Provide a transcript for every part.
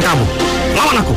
kamu. Lawan aku.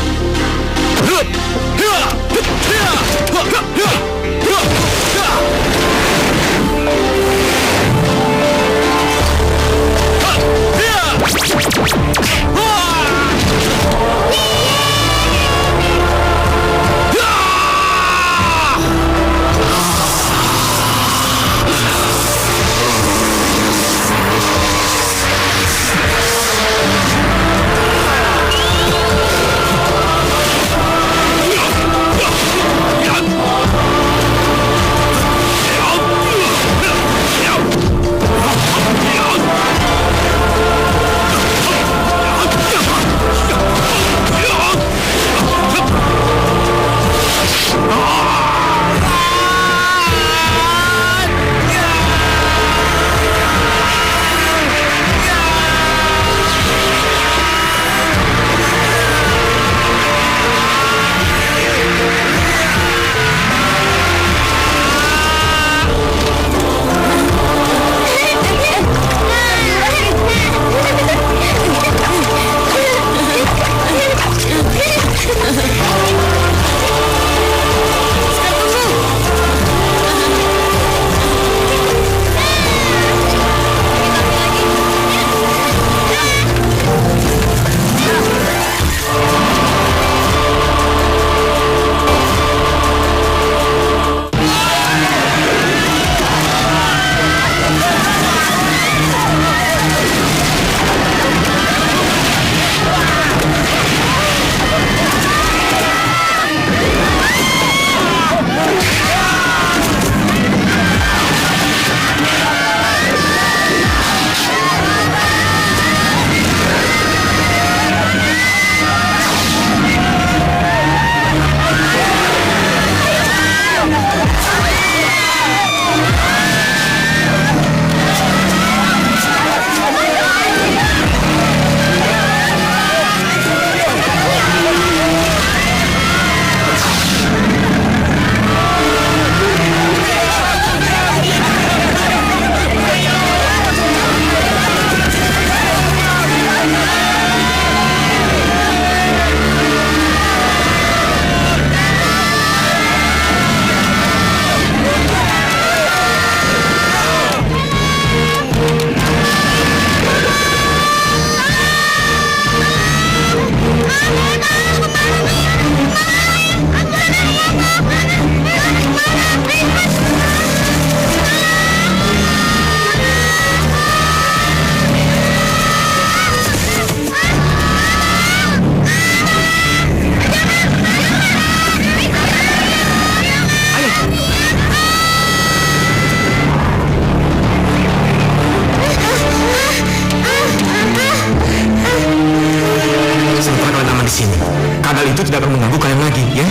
Tidak akan mengganggu kalian lagi, ya?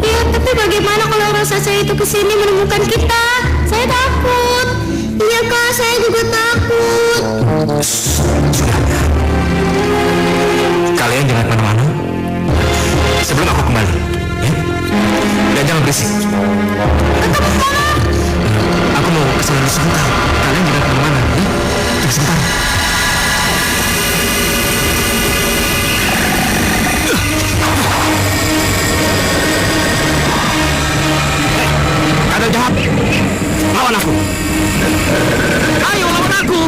Iya, tapi bagaimana kalau raksasa itu kesini menemukan kita? Saya takut. Iya Kak, saya juga takut. Sudah. Kalian jangan kemana-mana sebelum aku kembali, ya? Dan jangan berisik. Aku mau kesana sebentar. Kalian jangan kemana-mana, ya? Tunggu sebentar. Ada jahat, lawan aku. Ayo lawan aku.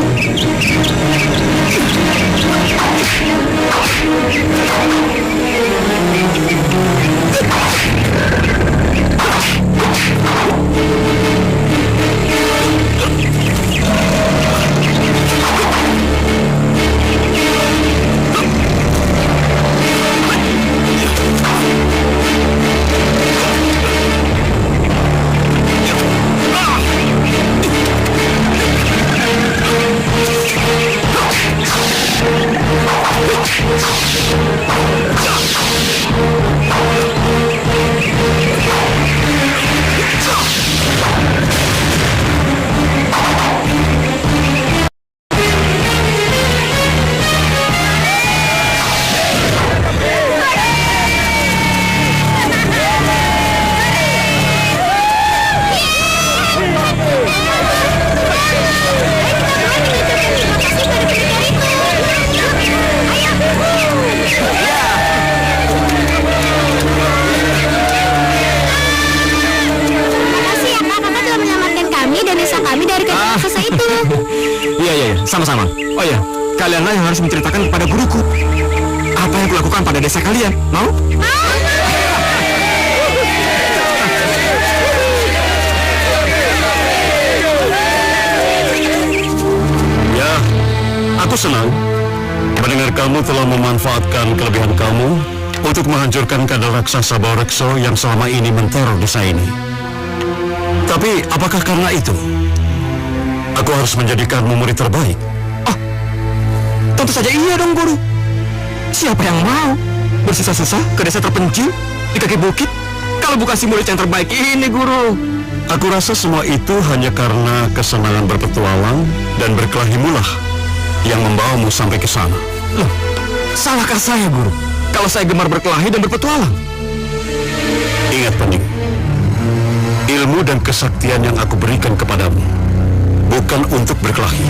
kami dari kadal raksasa itu. Iya, sama-sama. Oh iya, kalianlah yang harus menceritakan kepada guruku apa yang kulakukan pada desa kalian. Mau? Ya, aku senang mendengar kamu telah memanfaatkan kelebihan kamu untuk menghancurkan kadal raksasa Baurekso yang selama ini menteror desa ini. Tapi apakah karena itu aku harus menjadikanmu murid terbaik? Tentu saja iya dong, guru. Siapa yang mau bersusah-susah ke desa terpencil di kaki bukit kalau bukan si murid yang terbaik ini, guru? Aku rasa semua itu hanya karena kesenangan berpetualang dan berkelahi mulah yang membawamu sampai ke sana. Loh, salahkah saya, guru, kalau saya gemar berkelahi dan berpetualang? Ingat, Pening, ilmu dan kesaktian yang aku berikan kepadamu bukan untuk berkelahi,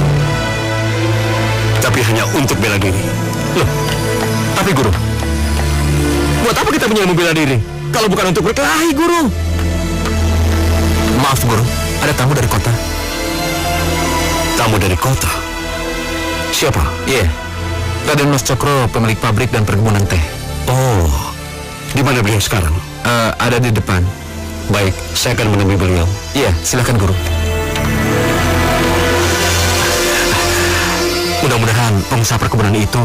tapi hanya untuk bela diri. Loh, tapi guru, buat apa kita punya ilmu bela diri kalau bukan untuk berkelahi, guru? Maaf, guru, ada tamu dari kota. Tamu dari kota? Siapa? Iya, Raden Mas Cokro, pemilik pabrik dan perkebunan teh. Oh, di mana beliau sekarang? Ada di depan. Baik, saya akan menemui beliau. Iya, silakan, guru. Mudah-mudahan pengusaha perkebunan itu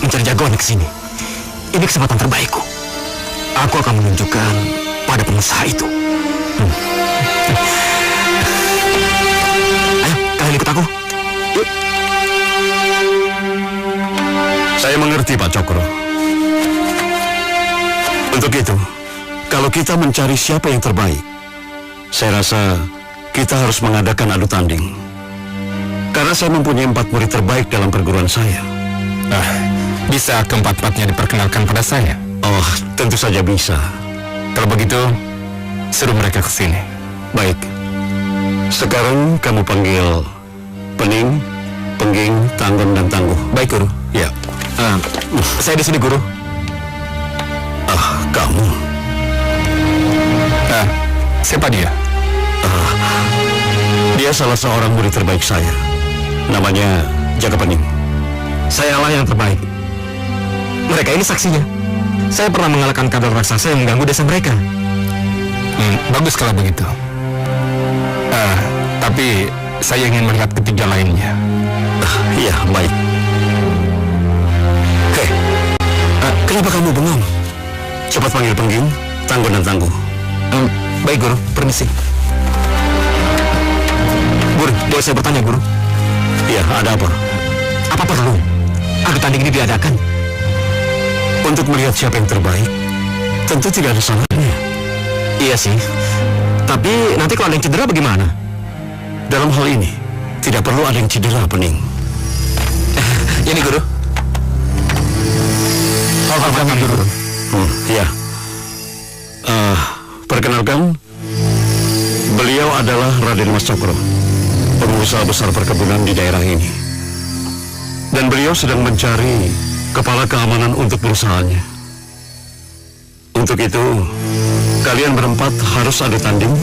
mencari jagoan ke sini. Ini kesempatan terbaikku. Aku akan menunjukkan pada pengusaha itu. Ayo, kalian ikut aku. Yuk. Saya mengerti, Pak Cokro. Untuk itu, kalau kita mencari siapa yang terbaik, saya rasa kita harus mengadakan adu tanding. Karena saya mempunyai 4 murid terbaik dalam perguruan saya. Bisa keempat-empatnya diperkenalkan pada saya? Oh, tentu saja bisa. Kalau begitu, suruh mereka ke sini. Baik. Sekarang kamu panggil Pening, Pengging, Tanggon, dan Tangguh. Baik, guru. Ya. Saya di sini, guru. Kamu. Siapa dia? Dia salah seorang murid terbaik saya. Namanya Jaga Pening. Sayalah yang terbaik. Mereka ini saksinya. Saya pernah mengalahkan kadal raksasa yang mengganggu desa mereka. Bagus kalau begitu. Tapi saya ingin melihat ketiga lainnya. Iya, baik. Hei, kenapa kamu bengong? Cepat panggil Pengging, Tanggon, dan Tangguh. Baik, guru. Permisi. Guru, boleh saya bertanya, guru? Iya, ada apa? Apa perlu adu tanding ini diadakan? Untuk melihat siapa yang terbaik, tentu tidak ada salahnya. Iya sih. Tapi nanti kalau ada yang cedera bagaimana? Dalam hal ini, tidak perlu ada yang cedera, Pening. Ini, guru. Hormatkan, guru. Ya. Perkenalkan, beliau adalah Raden Mas Cokro, pengusaha besar perkebunan di daerah ini. Dan beliau sedang mencari kepala keamanan untuk perusahaannya. Untuk itu, kalian berempat harus adu tanding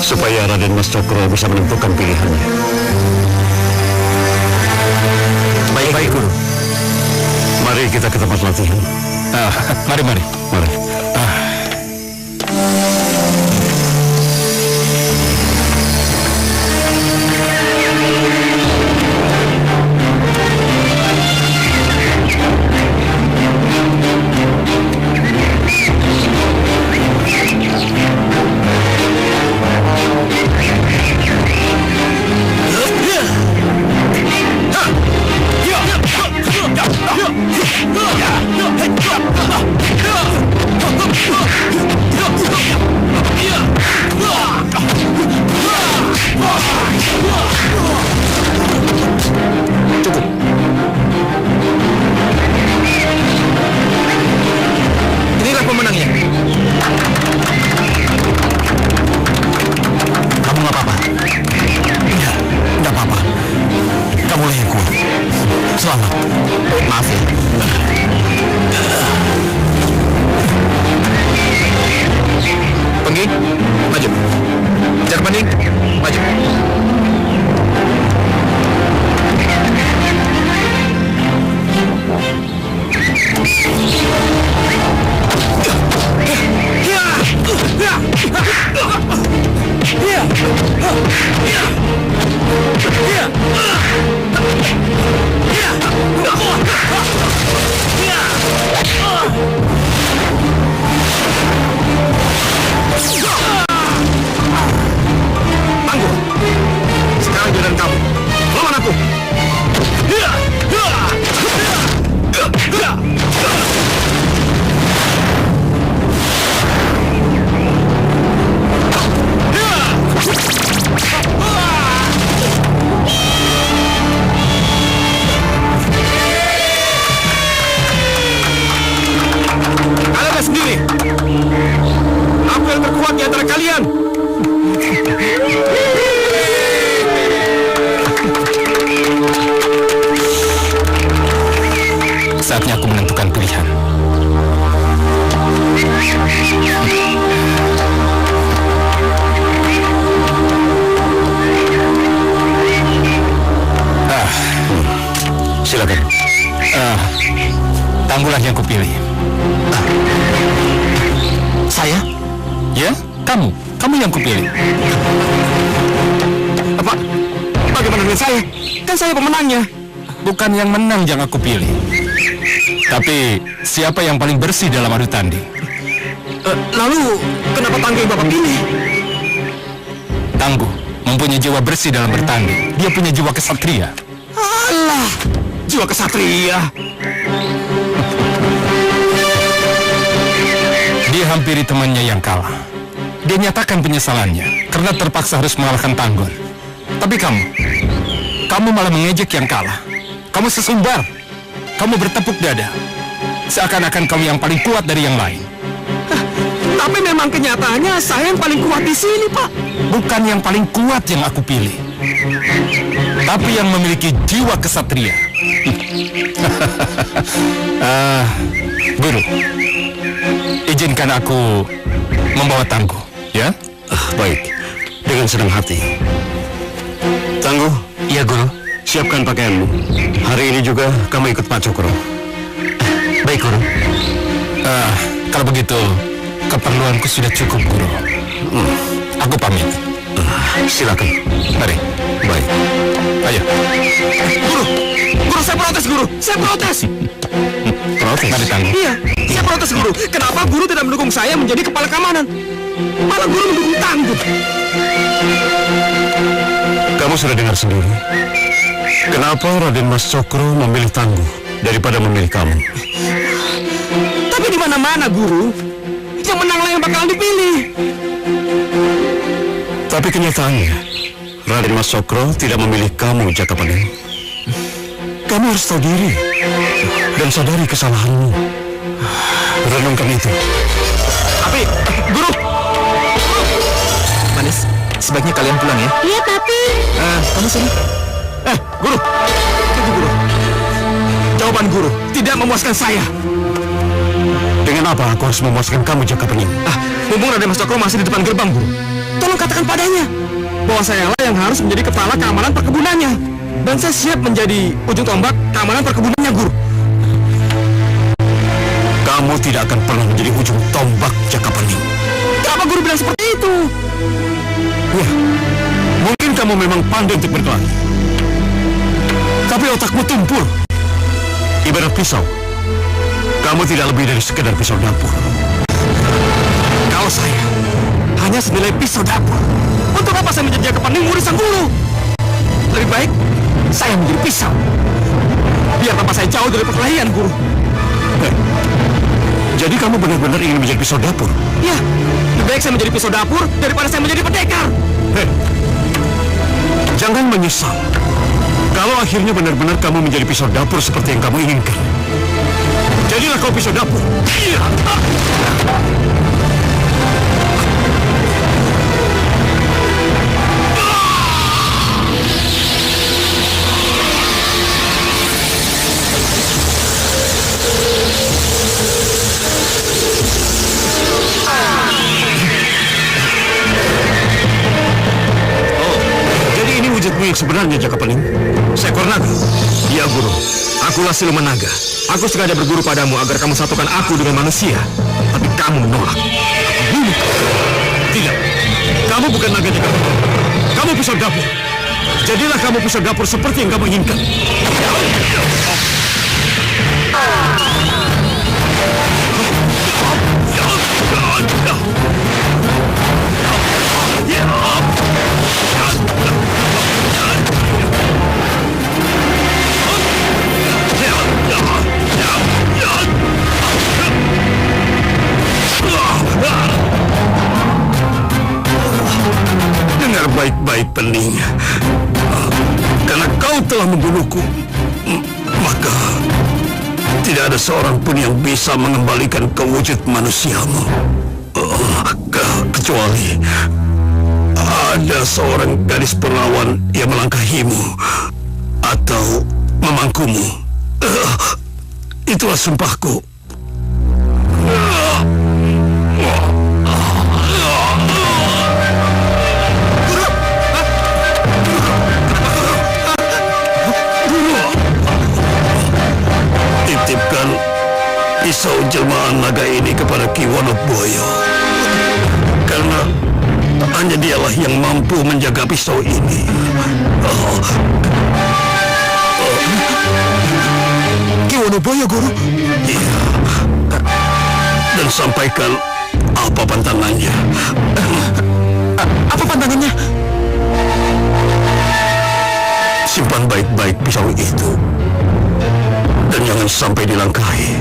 supaya Raden Mas Cokro bisa menentukan pilihannya. Baik, guru. Mari kita ke tempat latihan. Mari. Mari. Inilah pemenangnya. Kamu nggak apa-apa? Nggak apa-apa. Kamulah yang kuat. Selamat. Maaf ya. Pengging, maju. Jaga Pening, maju. giliran kamu. Lawan aku. Kalian lihat sendiri. Aku yang terkuat di antara kalian. Saatnya aku menentukan pilihan. Silakan. Tanggulah yang kupilih. Saya? Ya, kamu. Kamu yang kupilih. Apa? Bagaimana dengan saya? Kan saya pemenangnya. Bukan yang menang yang aku pilih, tapi siapa yang paling bersih dalam adu tanding. Lalu, kenapa Tangguh yang Bapak pilih? Tangguh mempunyai jiwa bersih dalam bertanding. Dia punya jiwa kesatria. Alah, jiwa kesatria. Dia hampiri temannya yang kalah. Dia nyatakan penyesalannya karena terpaksa harus mengalahkan Tanggur. Tapi kamu malah mengejek yang kalah. Kamu sesumbar. Kamu bertepuk dada. Seakan-akan kamu yang paling kuat dari yang lain. Tapi memang kenyataannya saya yang paling kuat di sini, Pak. Bukan yang paling kuat yang aku pilih, tapi yang memiliki jiwa kesatria. Guru, izinkan aku membawa Tangguh, ya? Baik, dengan senang hati. Tangguh. Iya, Guru. Siapkan pakaianmu. Hari ini juga kamu ikut Pak Cokro. Baik, Guru. Kalau begitu, keperluanku sudah cukup, Guru. Aku pamit. Silakan. Mari. Baik. Ayo. Guru, saya protes, Guru. Saya protes. Protes. Mari, Tangguh. Iya, saya protes, Guru. Kenapa Guru tidak mendukung saya menjadi kepala keamanan? Malah Guru mendukung Tangguh. Kamu sudah dengar sendiri. Kenapa Raden Mas Cokro memilih Tangguh daripada memilih kamu? Tapi di mana-mana, Guru, yang menanglah yang bakalan dipilih. Tapi kenyataannya, Raden Mas Cokro tidak memilih kamu, Jakapaning. Kamu harus tahu diri dan sadari kesalahanmu. Renungkan itu. Tapi, Guru, Manis, sebaiknya kalian pulang ya. Iya, tapi... Kamu sini. Guru, tunggu, Guru. Jawaban Guru tidak memuaskan saya. Dengan apa aku harus memuaskan kamu, Jakapaning? Mumpung Raden Mas Cokro masih di depan gerbang, Guru, tolong katakan padanya bahwa sayalah yang harus menjadi kepala keamanan perkebunannya. Dan saya siap menjadi ujung tombak keamanan perkebunannya, Guru. Kamu tidak akan pernah menjadi ujung tombak, Jakapaning. Kenapa Guru bilang seperti itu? Ya, mungkin kamu memang pandai untuk berkelahi, tapi otakmu tumpul. Ibarat pisau. Kamu tidak lebih dari sekedar pisau dapur. Kalau saya hanya senilai pisau dapur, untuk apa saya menjadi Jakapaning murid sang Guru? Lebih baik saya menjadi pisau, biar papa saya jauh dari perkelahian, Guru. Jadi kamu benar-benar ingin menjadi pisau dapur? Ya, lebih baik saya menjadi pisau dapur daripada saya menjadi pendekar. Jangan menyesal kalau akhirnya benar-benar kamu menjadi pisau dapur seperti yang kamu inginkan. Jadilah kau pisau dapur. Iya. Jadi ini wujudmu yang sebenarnya, Jakapaning? Seekor naga? Ya, Guru. Akulah Siluman Naga. Aku sengaja berguru padamu agar kamu satukan aku dengan manusia. Tapi kamu menolak. Tidak. Kamu bukan naga, Jakapaning. Kamu pisau dapur. Jadilah kamu pisau dapur seperti yang kamu inginkan. kau telah membunuhku, maka tidak ada seorang pun yang bisa mengembalikan ke wujud manusiamu. Kecuali ada seorang gadis perawan yang melangkahimu atau memangkumu. Itulah sumpahku. Titipkan pisau jelmaan naga ini kepada Ki Wonoboyo, karena hanya dialah yang mampu menjaga pisau ini. Ki Wonoboyo, Guru. Iya. Dan sampaikan apa pantangannya. Apa pantangannya? Simpan baik-baik pisau itu. Dan jangan sampai dilangkahi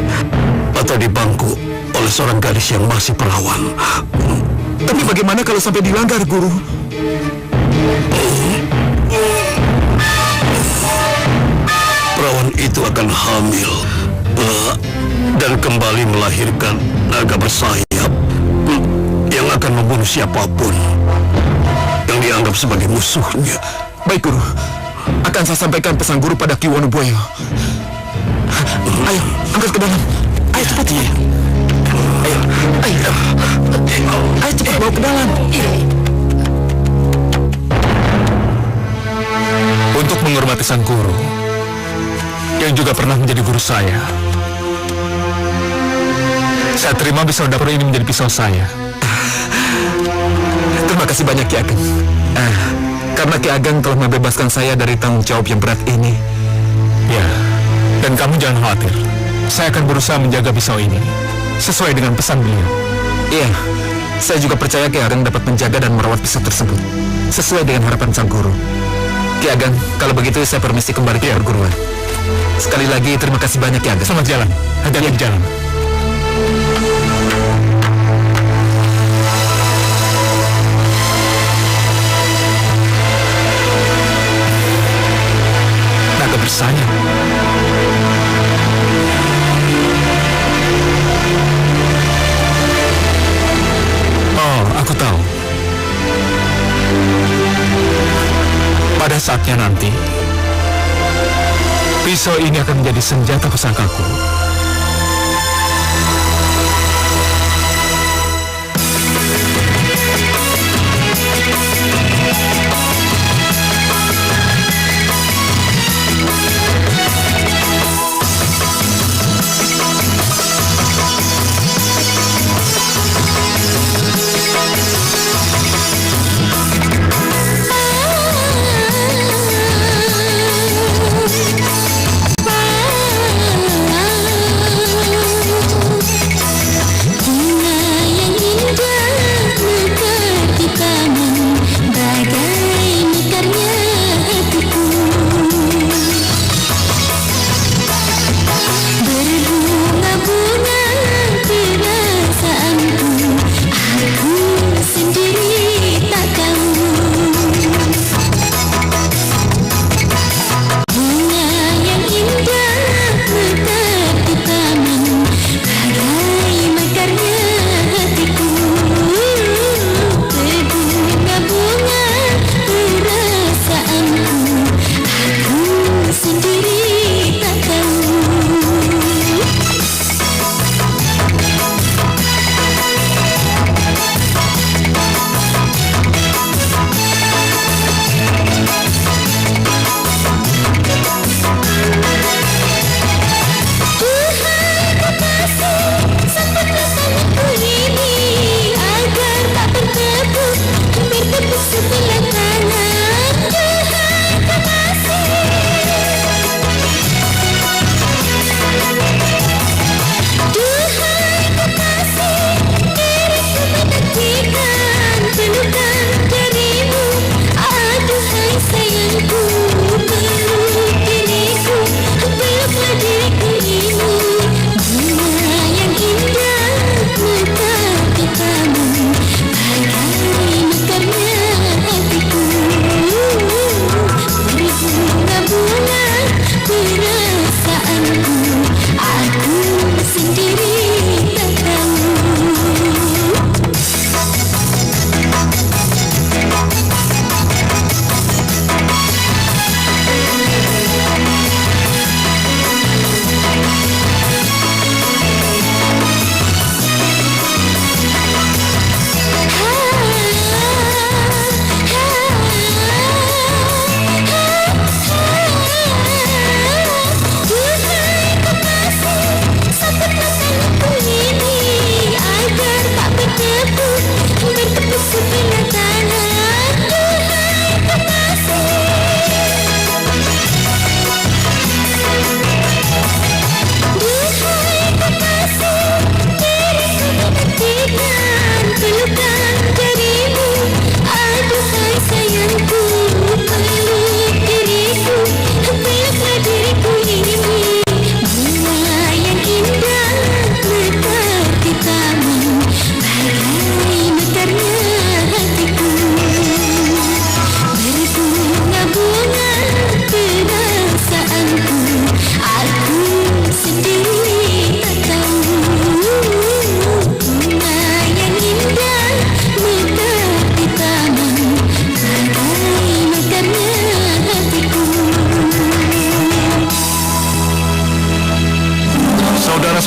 atau dibangku oleh seorang gadis yang masih perawan. Tapi bagaimana kalau sampai dilanggar, Guru? Perawan itu akan hamil dan kembali melahirkan naga bersayap yang akan membunuh siapapun yang dianggap sebagai musuhnya. Baik, Guru. Akan saya sampaikan pesan Guru pada Ki Wonoboyo. Ayo, angkat ke dalam. Ayo cepat. Ayo cepat bawa ke dalam. Untuk menghormati sang guru yang juga pernah menjadi guru saya terima pisau dapur ini menjadi pisau saya. Terima kasih banyak, Ki Ageng. Karena Ki Ageng telah membebaskan saya dari tanggung jawab yang berat ini. Ya, dan kamu jangan khawatir. Saya akan berusaha menjaga pisau ini sesuai dengan pesan beliau. Iya, saya juga percaya Ki Ageng dapat menjaga dan merawat pisau tersebut sesuai dengan harapan sang guru. Ki Ageng, kalau begitu saya permisi kembali ke perguruan. Sekali lagi terima kasih banyak, Ki Ageng. Selamat jalan. Hati-hati di jalan. Naga bersayap. Oh, aku tahu. Pada saatnya nanti, pisau ini akan menjadi senjata pusakaku.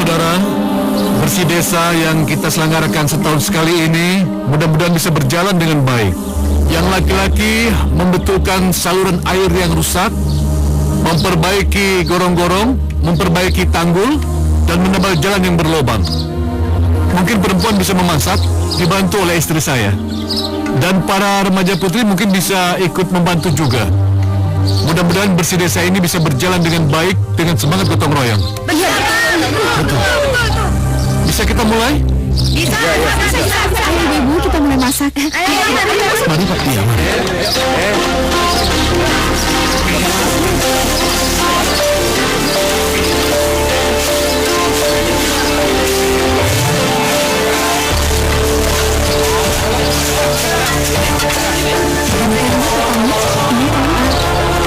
saudara-saudara, bersih desa yang kita selenggarakan setahun sekali ini mudah-mudahan bisa berjalan dengan baik. Yang laki-laki membetulkan saluran air yang rusak, memperbaiki gorong-gorong, memperbaiki tanggul, dan menambal jalan yang berlobang. Mungkin perempuan bisa memasak, dibantu oleh istri saya. Dan para remaja putri mungkin bisa ikut membantu juga. Mudah-mudahan bersih desa ini bisa berjalan dengan baik, dengan semangat gotong royong. Betul. Bisa kita mulai? Bisa. Ayo ibu, kita mulai masak. Mari Pak. Iya, mari.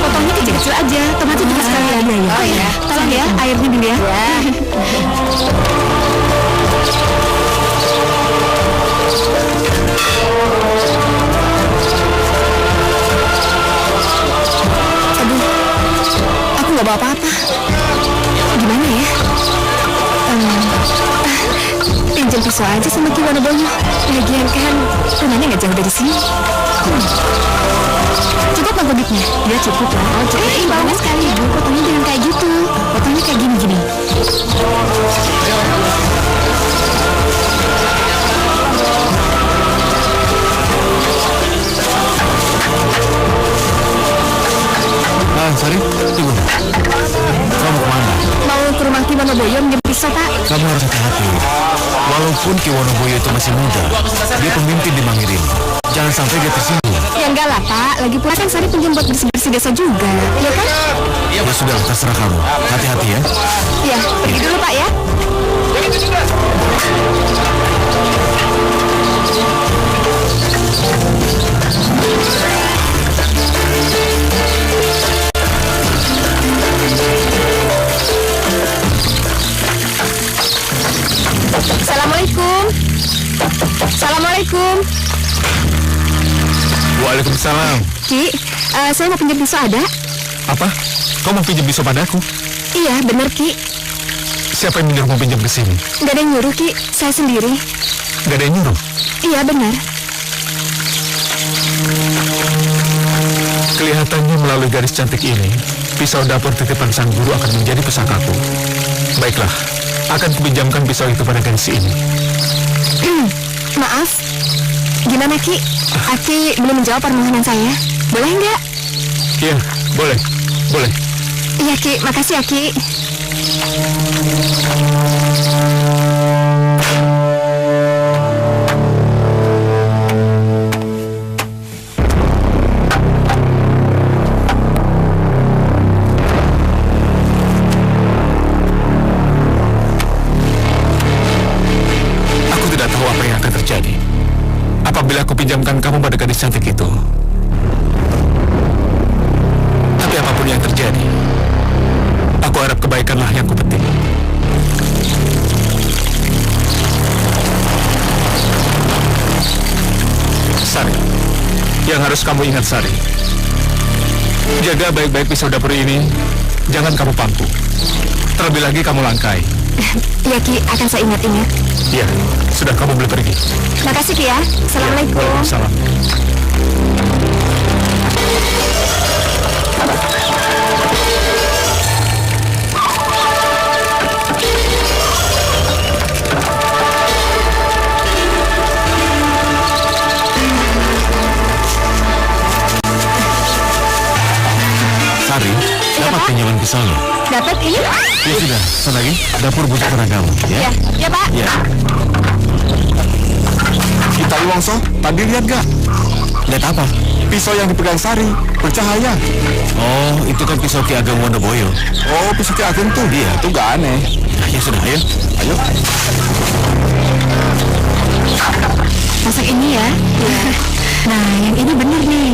Potongnya kecil-kecil aja, tomatnya juga sekalian ya. Oh iya, tolong ya, airnya dulu ya. Aduh, aku nggak bawa apa-apa. Gimana ya? Pinjam pisau aja sama Ki Wonoboyo. Lagian kan rumahnya nggak jauh dari sini. Cukup nggak duitnya? Ya cukup lah. Oh cukup. Bagus sekali ibu. Potongnya jangan kayak gitu. Potongnya kayak gini-gini. Sari, tunggu. Kamu kemana? Mau ke rumah Ki Wonoboyo minjem pisau, Pak. Kamu harus hati-hati. Walaupun Ki Wonoboyo itu masih muda, dia pemimpin di Mangir ini. Jangan sampai dia tersinggung. Ya enggak lah, Pak. Lagi pula kan Sari pinjam buat bersih-bersih desa juga. Ya kan? Ya sudah, terserah kamu. Hati-hati ya. Iya, pergi dulu, Pak ya. Assalamualaikum. Assalamualaikum. Waalaikumsalam. Ki, saya mau pinjam pisau ada? Apa? Kau mau pinjam pisau padaku? Iya, bener Ki. Siapa yang menyuruh mau pinjam ke sini? Gak ada yang nyuruh Ki, saya sendiri. Gak ada yang nyuruh? Iya, benar. Kelihatannya melalui garis cantik ini, pisau dapur titipan sang guru akan menjadi pusakaku. Baiklah, akan kupinjamkan pisau itu pada gadis ini. Maaf, gimana Ki? Aki belum menjawab permohonan saya. Boleh nggak? Iya, boleh, boleh. Iya Ki, makasih ya Ki. Aku tidak tahu apa yang akan terjadi apabila aku pinjamkan kamu pada gadis cantik itu. Tapi apapun yang terjadi, aku harap kebaikanlah yang kupetik. Sari, yang harus kamu ingat Sari, jaga baik-baik pisau dapur ini, jangan kamu pangku. Terlebih lagi kamu langkai. Iya Ki, akan saya ingat-ingat. Iya, sudah kamu boleh pergi. Makasih Ki ya. Assalamualaikum. Waalaikumsalam. Sari, dapat pinjaman pisaunya. Dapat ini? Ya sudah, sana lagi. Dapur butuh tenaga, ya? Ya Pak. Ya. Kita Wongso, tadi lihat gak? Lihat apa? Pisau yang dipegang Sari, bercahaya. Oh, itu kan pisau Ki Ageng Wonoboyo. Oh, pisau Ki Ageng tuh? Iya, tuh gak aneh. Ya sudah, ayo. Ayo. Masak ini ya? Iya. Nah, yang ini bener nih.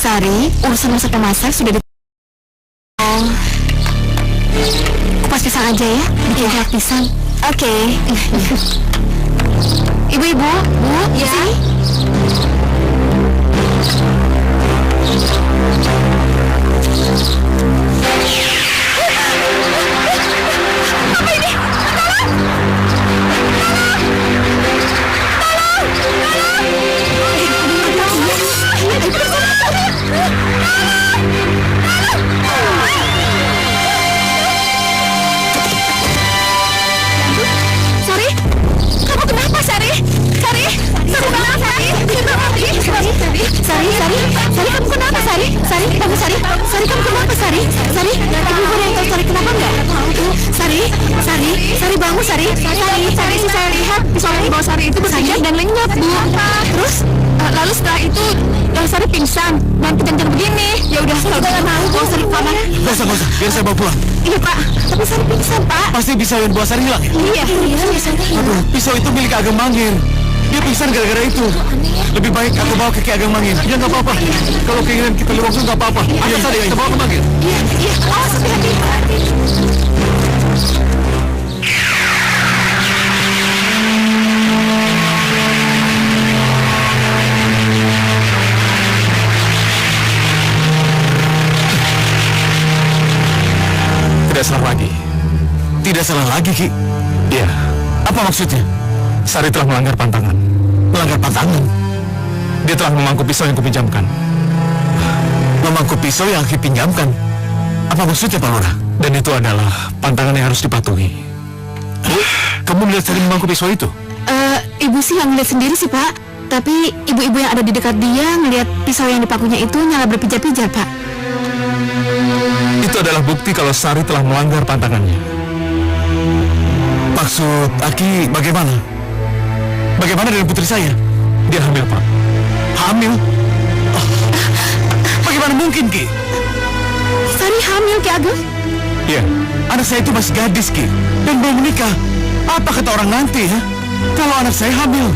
Sari, urusan masak sudah di... Oh. Kupas pisang aja ya? Bikin kerak pisang. Oke. Ibu-ibu, Bu, ya. Sini. Sari, kamu kenapa, Sari? Sari, kamu kenapa, Sari? Sari, kamu kenapa, Sari? Sari, kamu Sari, kamu kenapa, Sari? Sari, ibu ada yang tahu Sari kenapa enggak? Sari, bangun, Sari. Tadi saya lihat pisau yang dibawa Sari itu berpijak dan lenyap, Bu. Terus, lalu setelah itu Sari pingsan dan kejang-kejang begini. Ya udah, kalau nggak mau bawa Sari ke kamar. Gak usah, biar saya bawa pulang. Iya, Pak. Tapi Sari pingsan, Pak. Pasti pisau yang buat Sari hilang ya? Iya, Sari. Aduh, pisau itu milik Ageng Mangir. Dia pingsan gara-gara itu. Lebih baik aku bawa ke Ki Ageng Mangir. Ya nggak apa-apa. Kalau keinginan kita Liwangsu nggak apa-apa. Ayo saja kita bawa ke Mangir. Iya. Awas, hati-hati. Tidak salah lagi. Tidak salah lagi, Ki. Iya, Apa maksudnya? Sari telah melanggar pantangan. Melanggar pantangan? Dia telah memangku pisau yang kupinjamkan. Memangku pisau yang Ki pinjamkan? Apa maksudnya, Pak Lurah? Dan itu adalah pantangan yang harus dipatuhi. Kamu melihat Sari memangku pisau itu? Ibu sih yang ngeliat sendiri sih, Pak. Tapi ibu-ibu yang ada di dekat dia ngeliat pisau yang dipakunya itu nyala berpijar-pijar, Pak. Itu adalah bukti kalau Sari telah melanggar pantangannya. Maksud Aki bagaimana? Bagaimana dengan putri saya? Dia hamil, Pak. Hamil? Oh. Bagaimana mungkin, Ki? Sari hamil, Ki Ageng? Iya, Anak saya itu masih gadis, Ki. Dan belum menikah. Apa kata orang nanti, ya? Kalau anak saya hamil?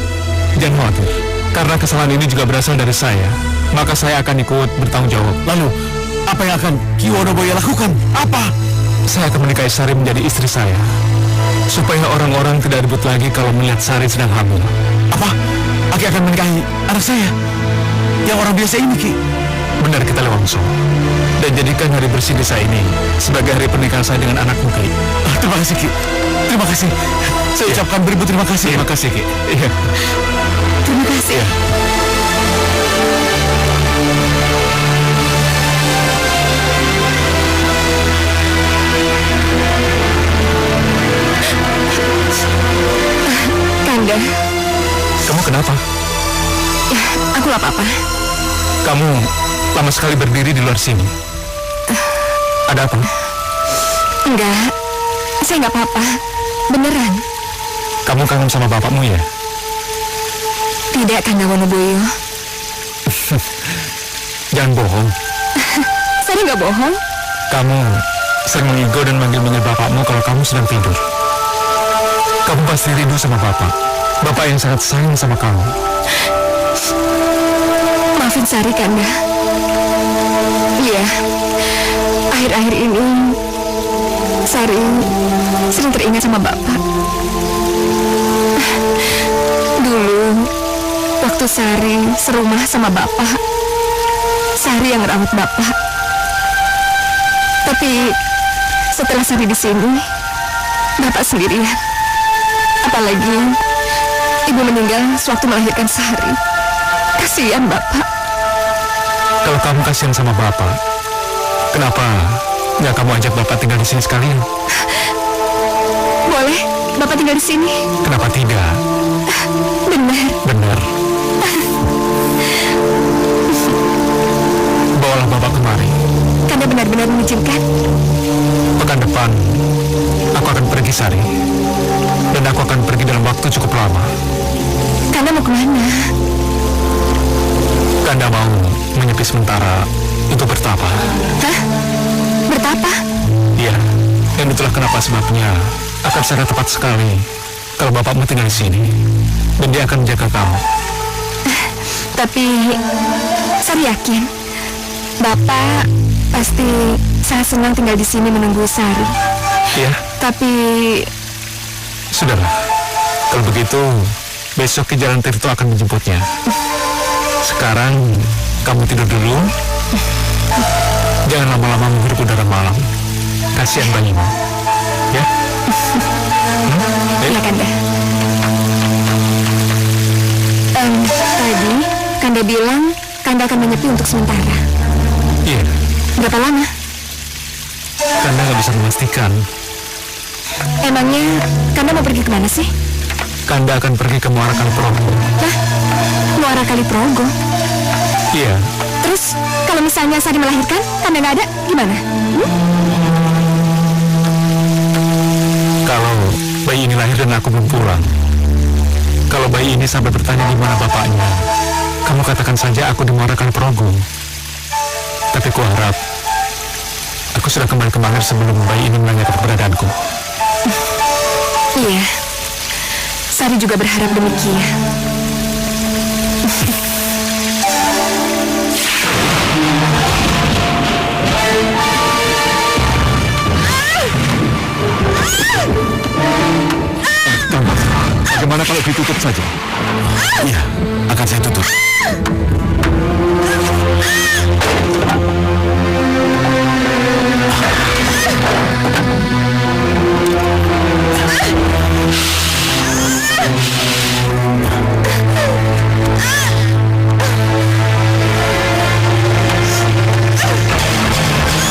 jangan khawatir. Karena kesalahan ini juga berasal dari saya, maka saya akan ikut bertanggung jawab. Lalu, apa yang akan Ki Wonoboyo lakukan? Apa? Saya akan menikahi Sari menjadi istri saya, supaya orang-orang tidak ribut lagi kalau melihat Sari sedang hamil. Apa? Aki akan menikahi anak saya? Yang orang biasa ini, Ki? Benar kita Liwangsu. Dan jadikan hari bersih desa ini sebagai hari pernikahan saya dengan anakmu, Ki. Terima kasih, Ki. Terima kasih. Saya ucapkan beribu terima kasih. Terima kasih, Ki. Iya. Terima kasih. Kanda, Kamu kenapa? aku gak apa-apa. Kamu lama sekali berdiri di luar sini. Ada apa? Enggak, saya nggak apa-apa. Beneran. Kamu kangen sama bapakmu ya? Tidak, Kanda Wonoboyo. Jangan bohong. Saya nggak bohong. Kamu sering mengigo dan manggil-manggil bapakmu kalau kamu sedang tidur. Kamu pasti rindu sama bapak. Bapak yang sangat sayang sama kamu. Maafin Sari, Kanda. Iya, akhir-akhir ini Sari sering teringat sama Bapak. Dulu, waktu Sari serumah sama Bapak, Sari yang merawat Bapak. Tapi setelah Sari di sini, Bapak sendirian. Apalagi Ibu meninggal sewaktu melahirkan Sari. Kasihan Bapak. Kalau kamu kasihan sama bapak, kenapa nggak kamu ajak bapak tinggal di sini sekalian? Boleh, Bapak tinggal di sini. Kenapa tidak? Benar. Benar. Bawalah bapak kemari. Kanda benar-benar mengizinkan. Pekan depan, aku akan pergi Sari. Dan aku akan pergi dalam waktu cukup lama. Kanda mau kemana? Kanda mau menyepi sementara untuk bertapa. Hah? Bertapa? Iya, dan itulah kenapa sebabnya akan sangat tepat sekali kalau bapakmu tinggal di sini. Dan dia akan menjaga kamu. Tapi saya yakin Bapak pasti sangat senang tinggal di sini menunggu Sari. Iya, Tapi sudahlah. Kalau begitu, besok ke Jalan Tirto akan menjemputnya. Sekarang kamu tidur dulu. Jangan lama-lama menghirup udara malam. Kasihan bayimu. Ya? ya Kanda. Tadi Kanda bilang Kanda akan menyepi untuk sementara. Iya, Berapa lama? Kanda nggak bisa memastikan. Emangnya Kanda mau pergi kemana sih? Kanda akan pergi ke Muara Kaliprogo. Hah? Muara Kaliprogo? Iya, Terus kalau misalnya Sari melahirkan, Kanda nggak ada, gimana? kalau bayi ini lahir dan aku belum pulang. Kalau bayi ini sampai bertanya di mana bapaknya, kamu katakan saja aku di Muara Kaliprogo. Tapi ku harap aku sudah kembali ke Mangir sebelum bayi ini menanyakan keberadaanku. Iya, Sari juga berharap demikian. Bagaimana kalau ditutup saja? Iya, akan saya tutup.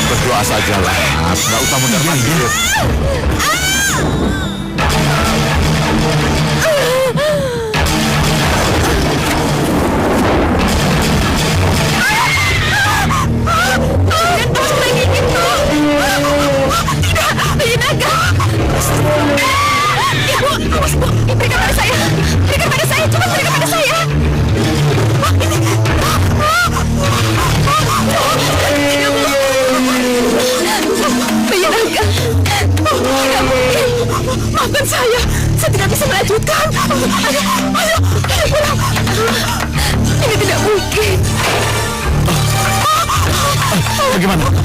Berdoa sajalah, nggak usah mundar-mandir. Bayi naga! Ibu, awas bu, berikan pada saya! Berikan pada saya, cepat berikan pada saya! Ini! Tidak bu! Bayi naga! Tidak mungkin! Maafkan saya tidak bisa melanjutkan! Ayo pulang! Ini tidak mungkin!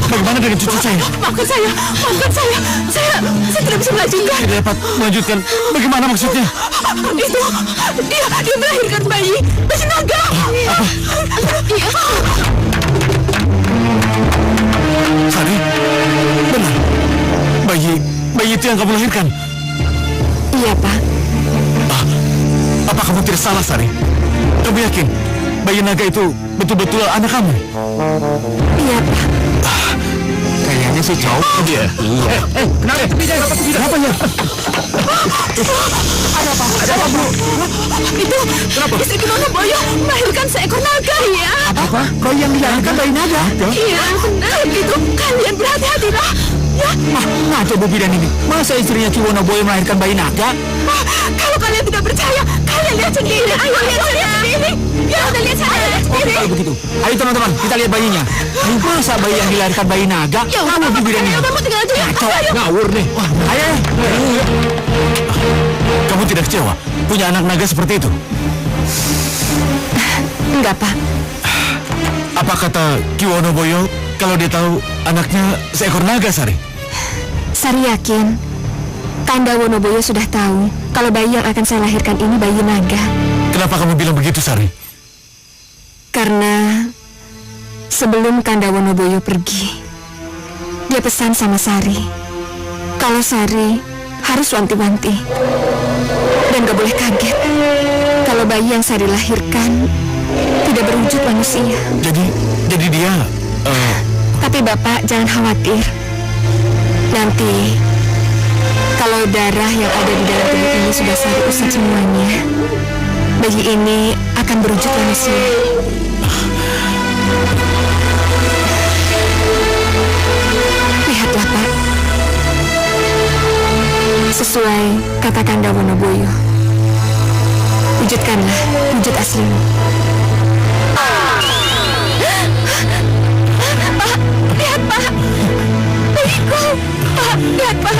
Bagaimana dengan cucu saya? Maafkan saya! Saya tidak bisa melanjutkan! Tidak dapat melanjutkan. Bagaimana maksudnya? Itu dia melahirkan bayi naga. Iya. Sari, benar. Bayi itu yang kamu lahirkan. Iya pak. Apa kamu tidak salah, Sari? Kamu yakin bayi naga itu betul-betul anak kamu? Iya pak. Kayaknya sih cowok dia. Iya. Kenapa ya? Ada apa bu? Itu istri Kimono Boyo melahirkan seekor naga. Iya. Apa? Kau yang dilahirkan bayi naga? Iya benar. Itu kalian berhati-hatilah. Ya. Ngaco Bu Bidan ini. Masa istrinya Kiwono Boyo melahirkan bayi naga? Kalau kalian tidak percaya, kalian lihat sendiri. Ayo lihat sendiri. Ya udah lihat sendiri. Kalau begitu, ayo teman-teman kita lihat bayinya. Masa bayi yang dilahirkan bayi naga? Ya udah, Bu Bidan ini. kamu tinggal aja ya. Ngaco, Ayo. ngawur deh. Ayo. Kamu tidak kecewa punya anak naga seperti itu? Enggak pak. Apa kata Kiwono Boyo kalau dia tahu anaknya seekor naga, Sari? Sari yakin Kanda Wonoboyo sudah tahu kalau bayi yang akan saya lahirkan ini bayi naga. Kenapa kamu bilang begitu, Sari? Karena sebelum Kanda Wonoboyo pergi, dia pesan sama Sari kalau Sari harus wanti-wanti dan gak boleh kaget kalau bayi yang Sari lahirkan tidak berwujud manusia. Jadi dia Tapi Bapak jangan khawatir. Nanti kalau darah yang ada di dalam tubuh ini sudah Sari usap semuanya, bayi ini akan berwujud manusia. Lihatlah Pak, sesuai kata Kanda Wonoboyo, wujudkanlah wujud aslimu. Pak, lihat Pak, bayiku. Pak, lihat Pak.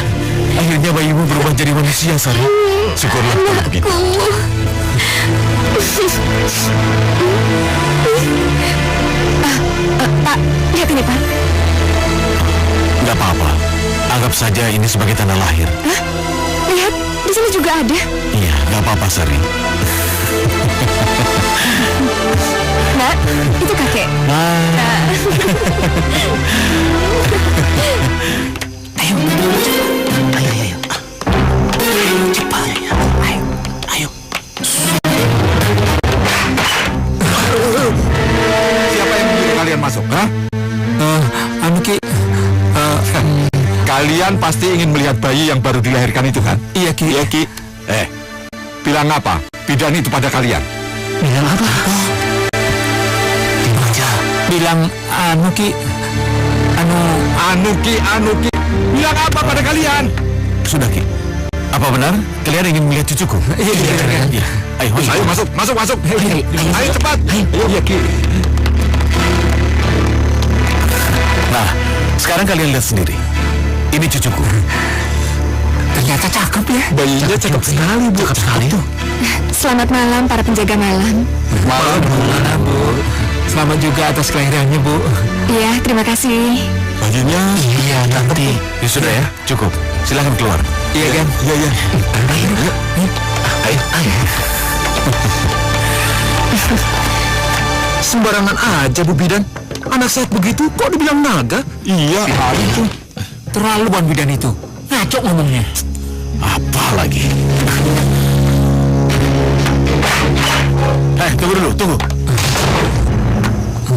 akhirnya bayimu berubah jadi manusia, Sari. Syukurlah kalau begitu. Pak, lihat ini Pak. Nggak apa-apa. Anggap saja ini sebagai tanda lahir. Hah? Lihat, di sini juga ada. Iya, nggak apa-apa, Sari. Nak, itu kakek. Ayo. Cepat. Ayo. Hah? Anu Ki, kalian pasti ingin melihat bayi yang baru dilahirkan itu kan? Iya Ki. Iya Ki. Bilang apa? Bidan itu pada kalian. Bilang apa? Bilang anu Ki. Anu Ki. Bilang apa pada kalian? Sudah Ki. Apa benar kalian ingin melihat cucuku? Iya. Ayo masuk. Ayo cepat. Iya Ki. Nah, sekarang kalian lihat sendiri. Ini cucuku. Ternyata cakep ya. Bayinya cakep sekali, Bu. Cakep sekali tuh. Selamat malam para penjaga malam. Malam, Bu. Selamat juga atas kelahirannya, Bu. Iya, terima kasih. Bayinya? Iya, nanti. Ya sudah ya, cukup. Silahkan keluar. Iya kan? Iya. Ayo. Sembarangan aja, Bu Bidan. Anak sehat begitu, kok dibilang naga? Iya, itu. Terlaluan bidan itu. Ngaco ngomongnya. Apa lagi? Tunggu.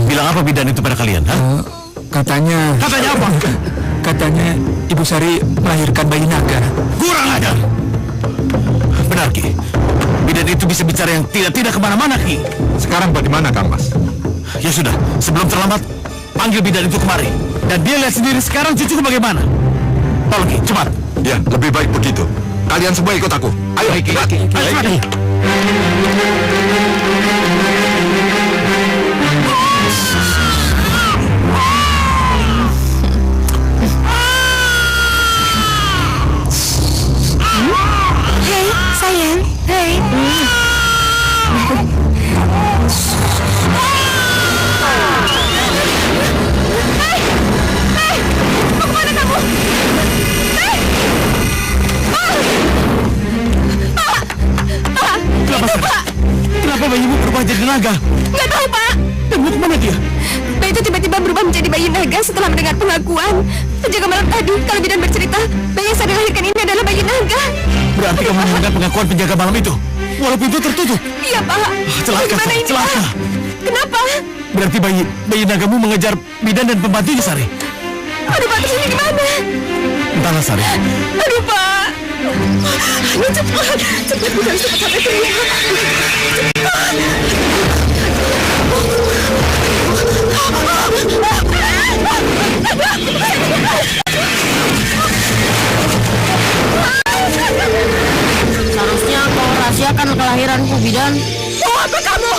Bilang apa bidan itu pada kalian? Katanya apa? Katanya Ibu Sari melahirkan bayi naga. Kurang ajar. Benar Ki. Bidan itu bisa bicara yang tidak kemana-mana Ki. Sekarang bagaimana Kang Mas? Ya sudah, sebelum terlambat panggil bidan itu kemari. Dan dia lihat sendiri sekarang cucuku bagaimana. Tolong Ki, cepat. Ya, lebih baik begitu. Kalian semua ikut aku. Ayo, cepat. Ayo. Hei, sayang. Hei. Kenapa bayimu berubah jadi naga? Nggak tahu, Pak. Dan mau kemana dia? Bayi itu tiba-tiba berubah menjadi bayi naga setelah mendengar pengakuan penjaga malam tadi. Kalau bidan bercerita, bayi yang saya dilahirkan ini adalah bayi naga. Berarti kamu mendengar pengakuan penjaga malam itu? Walaupun itu tertutup? Iya, Pak. Celaka, Gimana ini, celaka. Pak? Kenapa? Berarti bayi nagamu mengejar bidan dan pembantunya, Sari? Aduh, Pak, terus ini gimana? Entahlah, Sari. Aduh, Pak. Aduh, cepat. Cepat, kita harus cepat sampai ke rumah. Seharusnya kau rahasiakan kelahiranku, bidan. Mau apa kamu?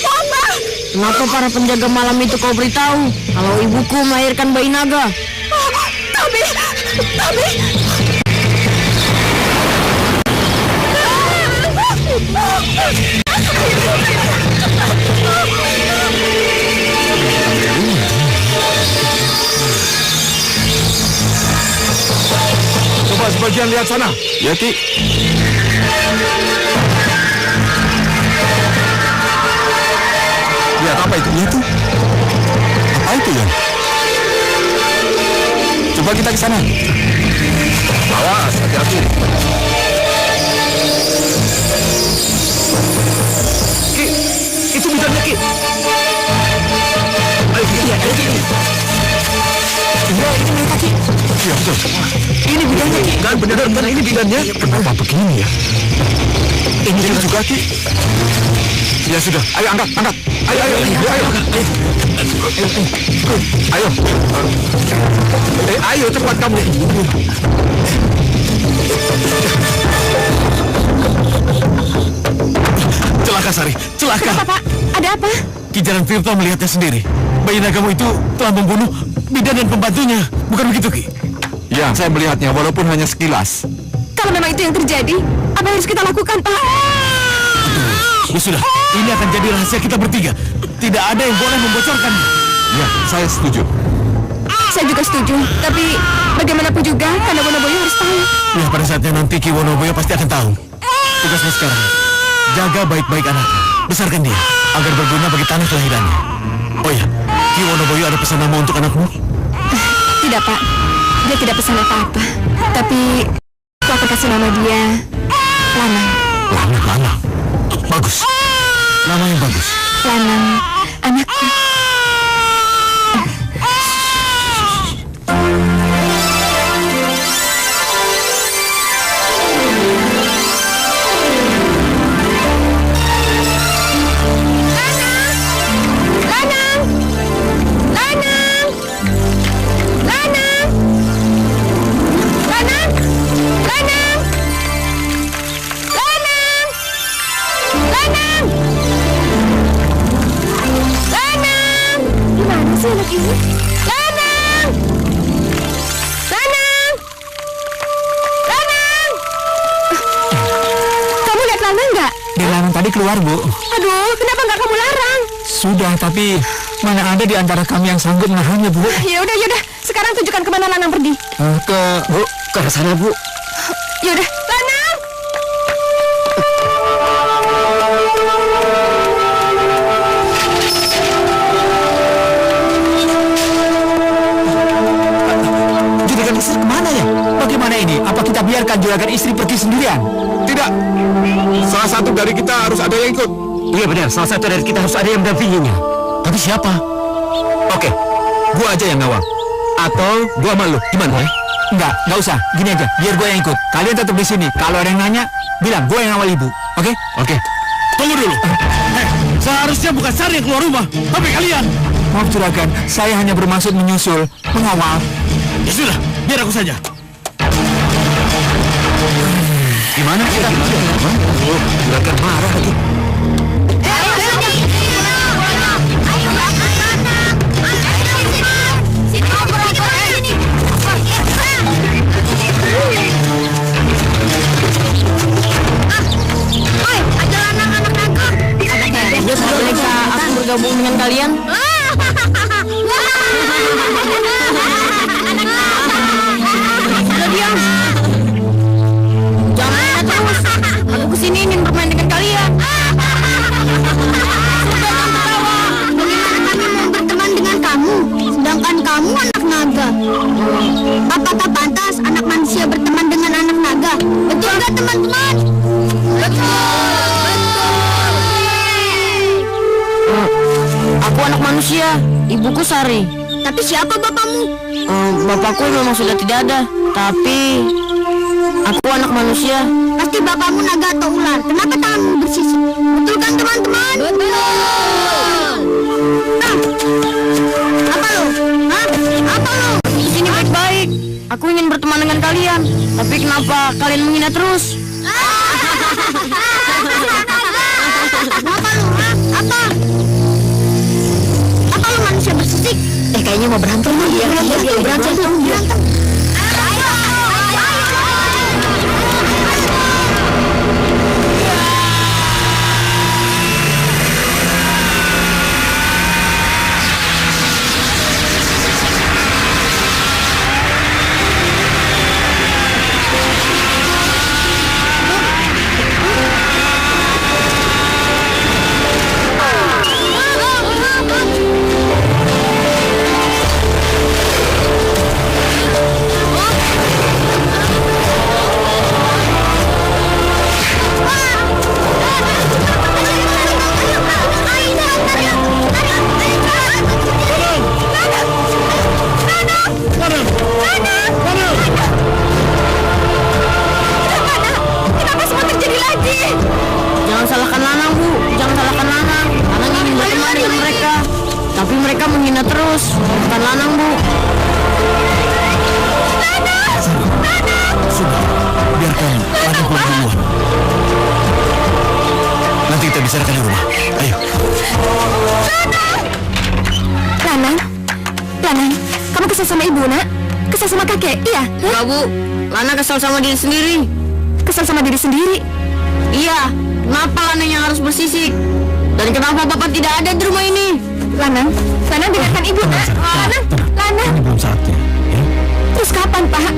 Mau apa? Kenapa para penjaga malam itu kau beritahu kalau ibuku melahirkan bayi naga? Tabi! Coba sebagian lihat sana. Ya, Ki. Lihat apa itu? Itu. Apa itu ya? Coba kita ke sana. Awas, hati-hati. Ki, itu bidannya Ki. Ayo, Ki. Iya, ayo Ki. Iya, ini mereka Ki. Iya, betul. Ini bidannya Ki. Kan benar, ini bidannya. Kenapa begini ya? Ini juga Ki. Ya sudah, ayo angkat. Ayo. Ayo cepat kamu. Celaka Sari, celaka. Kenapa, Pak? Ada apa? Kijaran Tirta melihatnya sendiri. Bayi nagamu itu telah membunuh bidan dan pembantunya. Bukan begitu, Ki? Ya, saya melihatnya walaupun hanya sekilas. Kalau memang itu yang terjadi, apa yang harus kita lakukan, Pak? Ya sudah, ini akan jadi rahasia kita bertiga. Tidak ada yang boleh membocorkannya. Ya, saya setuju. Saya juga setuju, tapi bagaimanapun juga, Kanda Wonoboyo harus tahu. Ya, pada saatnya nanti Ki Wonoboyo pasti akan tahu. Tugasnya sekarang, jaga baik-baik anaknya. Besarkan dia, agar berguna bagi tanah kelahirannya. Oh ya, Ki Wonoboyo ada pesan nama untuk anakmu? Tidak, Pak. Dia tidak pesan apa-apa. Tapi, aku akan kasih nama dia Lanang. Lanang. Bagus. Nama yang bagus. Lanang, anakku. anak ini? Lanang! Lanang! Lanang! Kamu lihat Lanang nggak? Dia Lanang tadi keluar, Bu. Aduh, kenapa nggak kamu larang? Sudah, tapi mana ada di antara kami yang sanggup menahannya, Bu? Yaudah. Sekarang tunjukkan kemana Lanang pergi. Bu, ke arah sana, Bu. Yaudah, Lanang! Juragan istri kemana ya? Bagaimana ini? Apa kita biarkan juragan istri pergi sendirian? Tidak. Salah satu dari kita harus ada yang ikut. Iya benar, salah satu dari kita harus ada yang mendampinginya. Tapi siapa? Oke, gua aja yang ngawal. Atau gua malu. Gimana? Nggak usah. Gini aja, biar gue yang ikut. Kalian tetap di sini. Kalau ada yang nanya, bilang gue yang ngawal ibu. Oke? Oke. Tunggu dulu. Seharusnya bukan Sari yang keluar rumah, tapi kalian. Maaf juragan, saya hanya bermaksud menyusul, mengawal. Ya sudah, biar aku saja. Gimana kita? Juragan marah lagi. Dia sudah mereka aku bergabung dengan kalian. Sudah diam. Jangan main terus. Aku kesini ingin bermain dengan kalian. Sudah jangan ketawa. Bagaimana kami mau berteman dengan kamu, sedangkan kamu anak naga? Apakah pantas anak manusia berteman dengan anak naga? Betul nggak teman-teman? Betul. Aku anak manusia, ibuku Sari. Tapi siapa bapakmu? Bapakku memang sudah tidak ada. Tapi aku anak manusia. Pasti bapakmu naga atau ular. Kenapa tanganmu bersisik? Betul kan teman-teman? Betul. Apa lo? Apa lo? Di sini baik-baik. Aku ingin berteman dengan kalian. Tapi kenapa kalian menghina terus? Apa lo? Apa? Manusia bersisik. Kayaknya mau berantem nih. Iya, berantem. Jangan salahkan Lanang, Bu. Jangan salahkan Lanang. Lanang ingin berteman dengan mereka. Tapi mereka menghina terus. Bukan Lanang, Bu. Sudah, biarkan Lanang pulang duluan. Nanti kita bicarakan di rumah. Ayo. Lanang, kamu kesal sama ibu, nak? Kesal sama kakek, iya? Enggak, Bu. Lanang kesal sama diri sendiri. Kesal sama diri sendiri? Iya. Kenapa Lanang yang harus bersisik? Dan kenapa Bapak tidak ada di rumah ini? Lanang dengarkan ibu, nak. Lanang. Ini belum saatnya, ya? Terus kapan, Pak?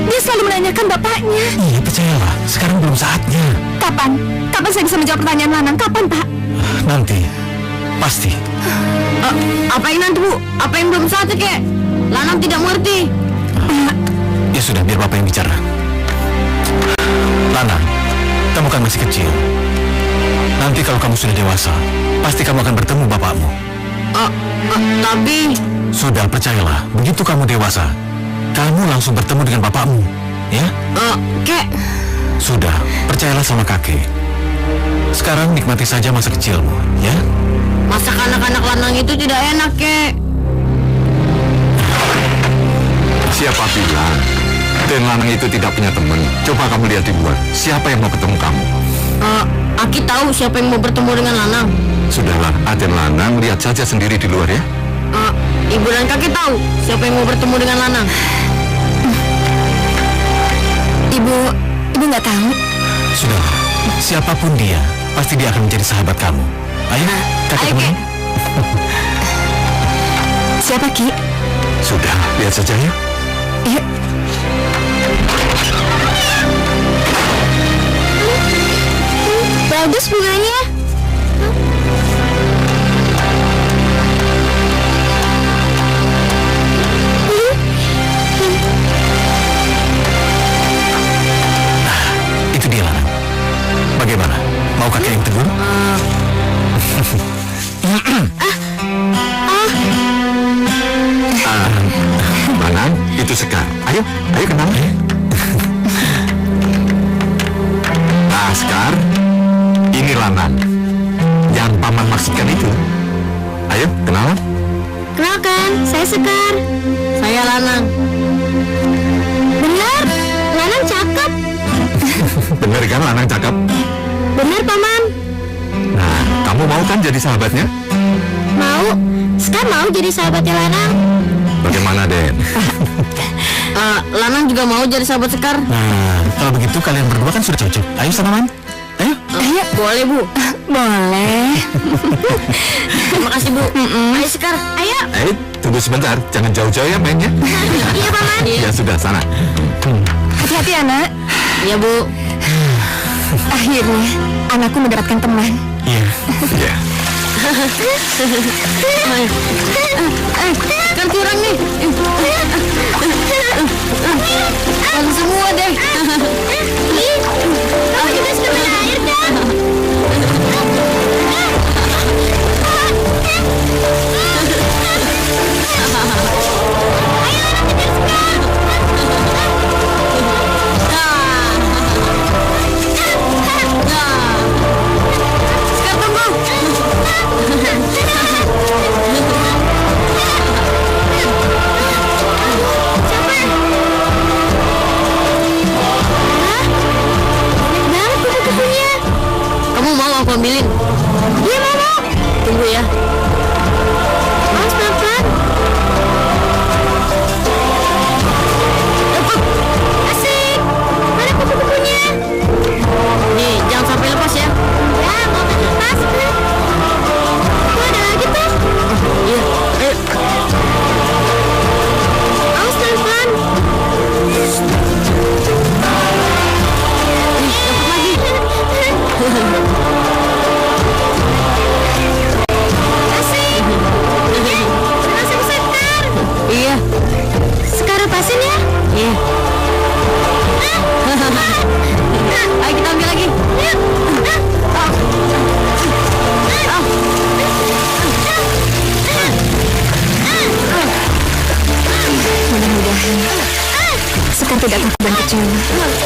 Dia selalu menanyakan bapaknya. Iya, percayalah. Sekarang belum saatnya. Kapan saya bisa menjawab pertanyaan Lanang? Kapan, Pak? Nanti. Pasti. Apa yang nanti, Bu? Apa yang belum saatnya, kek? Lanang tidak mengerti. Ya sudah, biar Bapak yang bicara. Lanang, kamu kan masih kecil. Nanti kalau kamu sudah dewasa, pasti kamu akan bertemu bapakmu. Tapi... Sudah, percayalah. Begitu kamu dewasa, kamu langsung bertemu dengan bapakmu. Ya? Kek... Sudah, percayalah sama kakek. Sekarang nikmati saja masa kecilmu, ya? Masak anak-anak Lanang itu tidak enak, kek. Siapa bilang Den Lanang itu tidak punya teman? Coba kamu lihat di luar. Siapa yang mau ketemu kamu? Aki tahu siapa yang mau bertemu dengan Lanang. Sudahlah, Aden Lanang lihat saja sendiri di luar ya. Ibu Ibu dan kakek tahu siapa yang mau bertemu dengan Lanang. Ibu nggak tahu. Sudah, siapapun dia, pasti dia akan menjadi sahabat kamu. Ayo, kakek Ayo, teman. Kek. Siapa, Ki? Sudah, lihat saja ya. Yuk. Bagus bunganya. Itu dia, Lanang. Bagaimana? Mau kakek yang tegur? Lanang, itu Sekar. Ayo kenal. Nah, Sekar, ini Lanang. Yang paman maksudkan itu. Ayo, kenalan. Kenalkan, saya Sekar. Saya Lanang. Benar, Lanang cakep. Bener kan Lanang cakep? Benar, Paman. Nah, kamu mau kan jadi sahabatnya? Mau. Sekar mau jadi sahabatnya Lanang. Bagaimana, Den? Lanang juga mau jadi sahabat Sekar. Nah, kalau begitu kalian berdua kan sudah cocok. Ayo salaman. Ayo. Ayo, boleh Bu. Boleh. Terima kasih Bu. Ayo Sekar, ayo. Tunggu sebentar. Jangan jauh-jauh ya mainnya. Iya Paman. Ya sudah, sana. Hati-hati, anak. Iya Bu. Akhirnya, anakku mendapatkan teman. Iya. Iya. Kan kurang nih. Lalu semua deh. Kamu juga suka main air kan? Kamu mau aku ambilin? Iya mau. Tunggu ya. Awas pelan-pelan. Dapat. Asik. Mana kupu-kupunya? Nih, jangan sampai lepas ya. Ya, mau lepas. Tuh ada lagi tuh. Iya. Ayo. Awas pelan-pelan. Dapat lagi. Asik. Masih Sekar. Iya. Sekar lepasin ya. Iya. Ayo kita ambil lagi. Mudah-mudahan Sekar tidak takut dan kecewa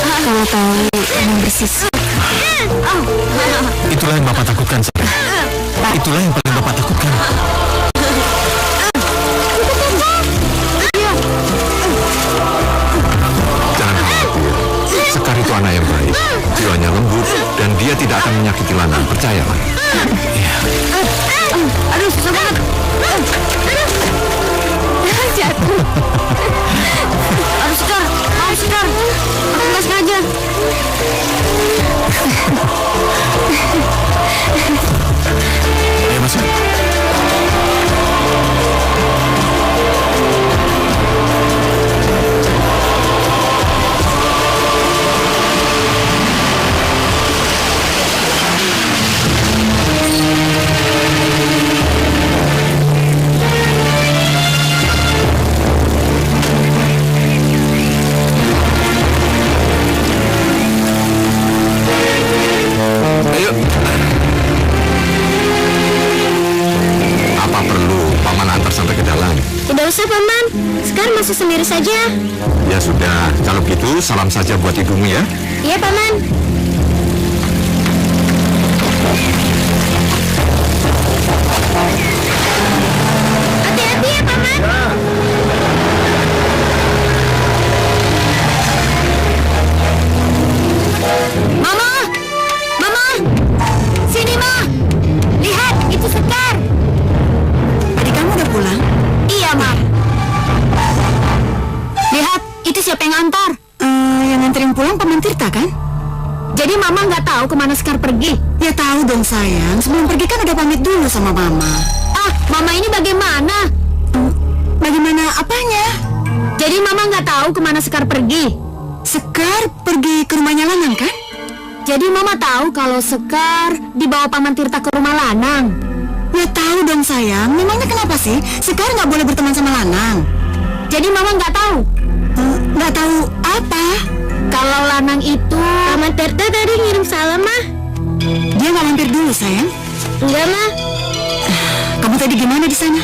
kalau tahu Lanang bersisa. Itulah yang Bapak takutkan, Sekar. Itulah yang paling Bapak takutkan. Jangan khawatir. Sekar itu anak yang baik. Jiwanya lembut dan dia tidak akan menyakiti Lanang. Percayalah. Aduh, susah banget. Jatuh. Aduh, Sekar. Maaf, Sekar. Aku nggak sengaja. Ayo masuk. Ayo. Apa perlu Paman antar sampai ke dalam? Tidak usah, Paman. Sekar masuk sendiri saja. Ya sudah, kalau gitu salam saja buat ibumu ya. Iya, Paman. Hati-hati ya, Paman. Mama! Mama! Sini, Ma! Lihat, itu Sekar. Adik kamu udah pulang? Iya, Ma. siapa yang antar? Yang nganterin pulang Paman Tirta kan? Jadi Mama nggak tahu kemana Sekar pergi? Ya tahu dong sayang, sebelum pergi kan udah pamit dulu sama Mama. Ah, Mama ini bagaimana? Bagaimana apanya? Jadi Mama nggak tahu kemana Sekar pergi? Sekar pergi ke rumahnya Lanang kan? Jadi Mama tahu kalau Sekar dibawa Paman Tirta ke rumah Lanang? Ya tahu dong sayang, memangnya kenapa sih Sekar nggak boleh berteman sama Lanang? Jadi Mama nggak tahu? Nggak tahu apa? Kalau Lanang itu... Paman Tirta tadi ngirim salam, Mah. Dia nggak mampir dulu sayang? Enggak, Mah. Kamu tadi gimana di sana?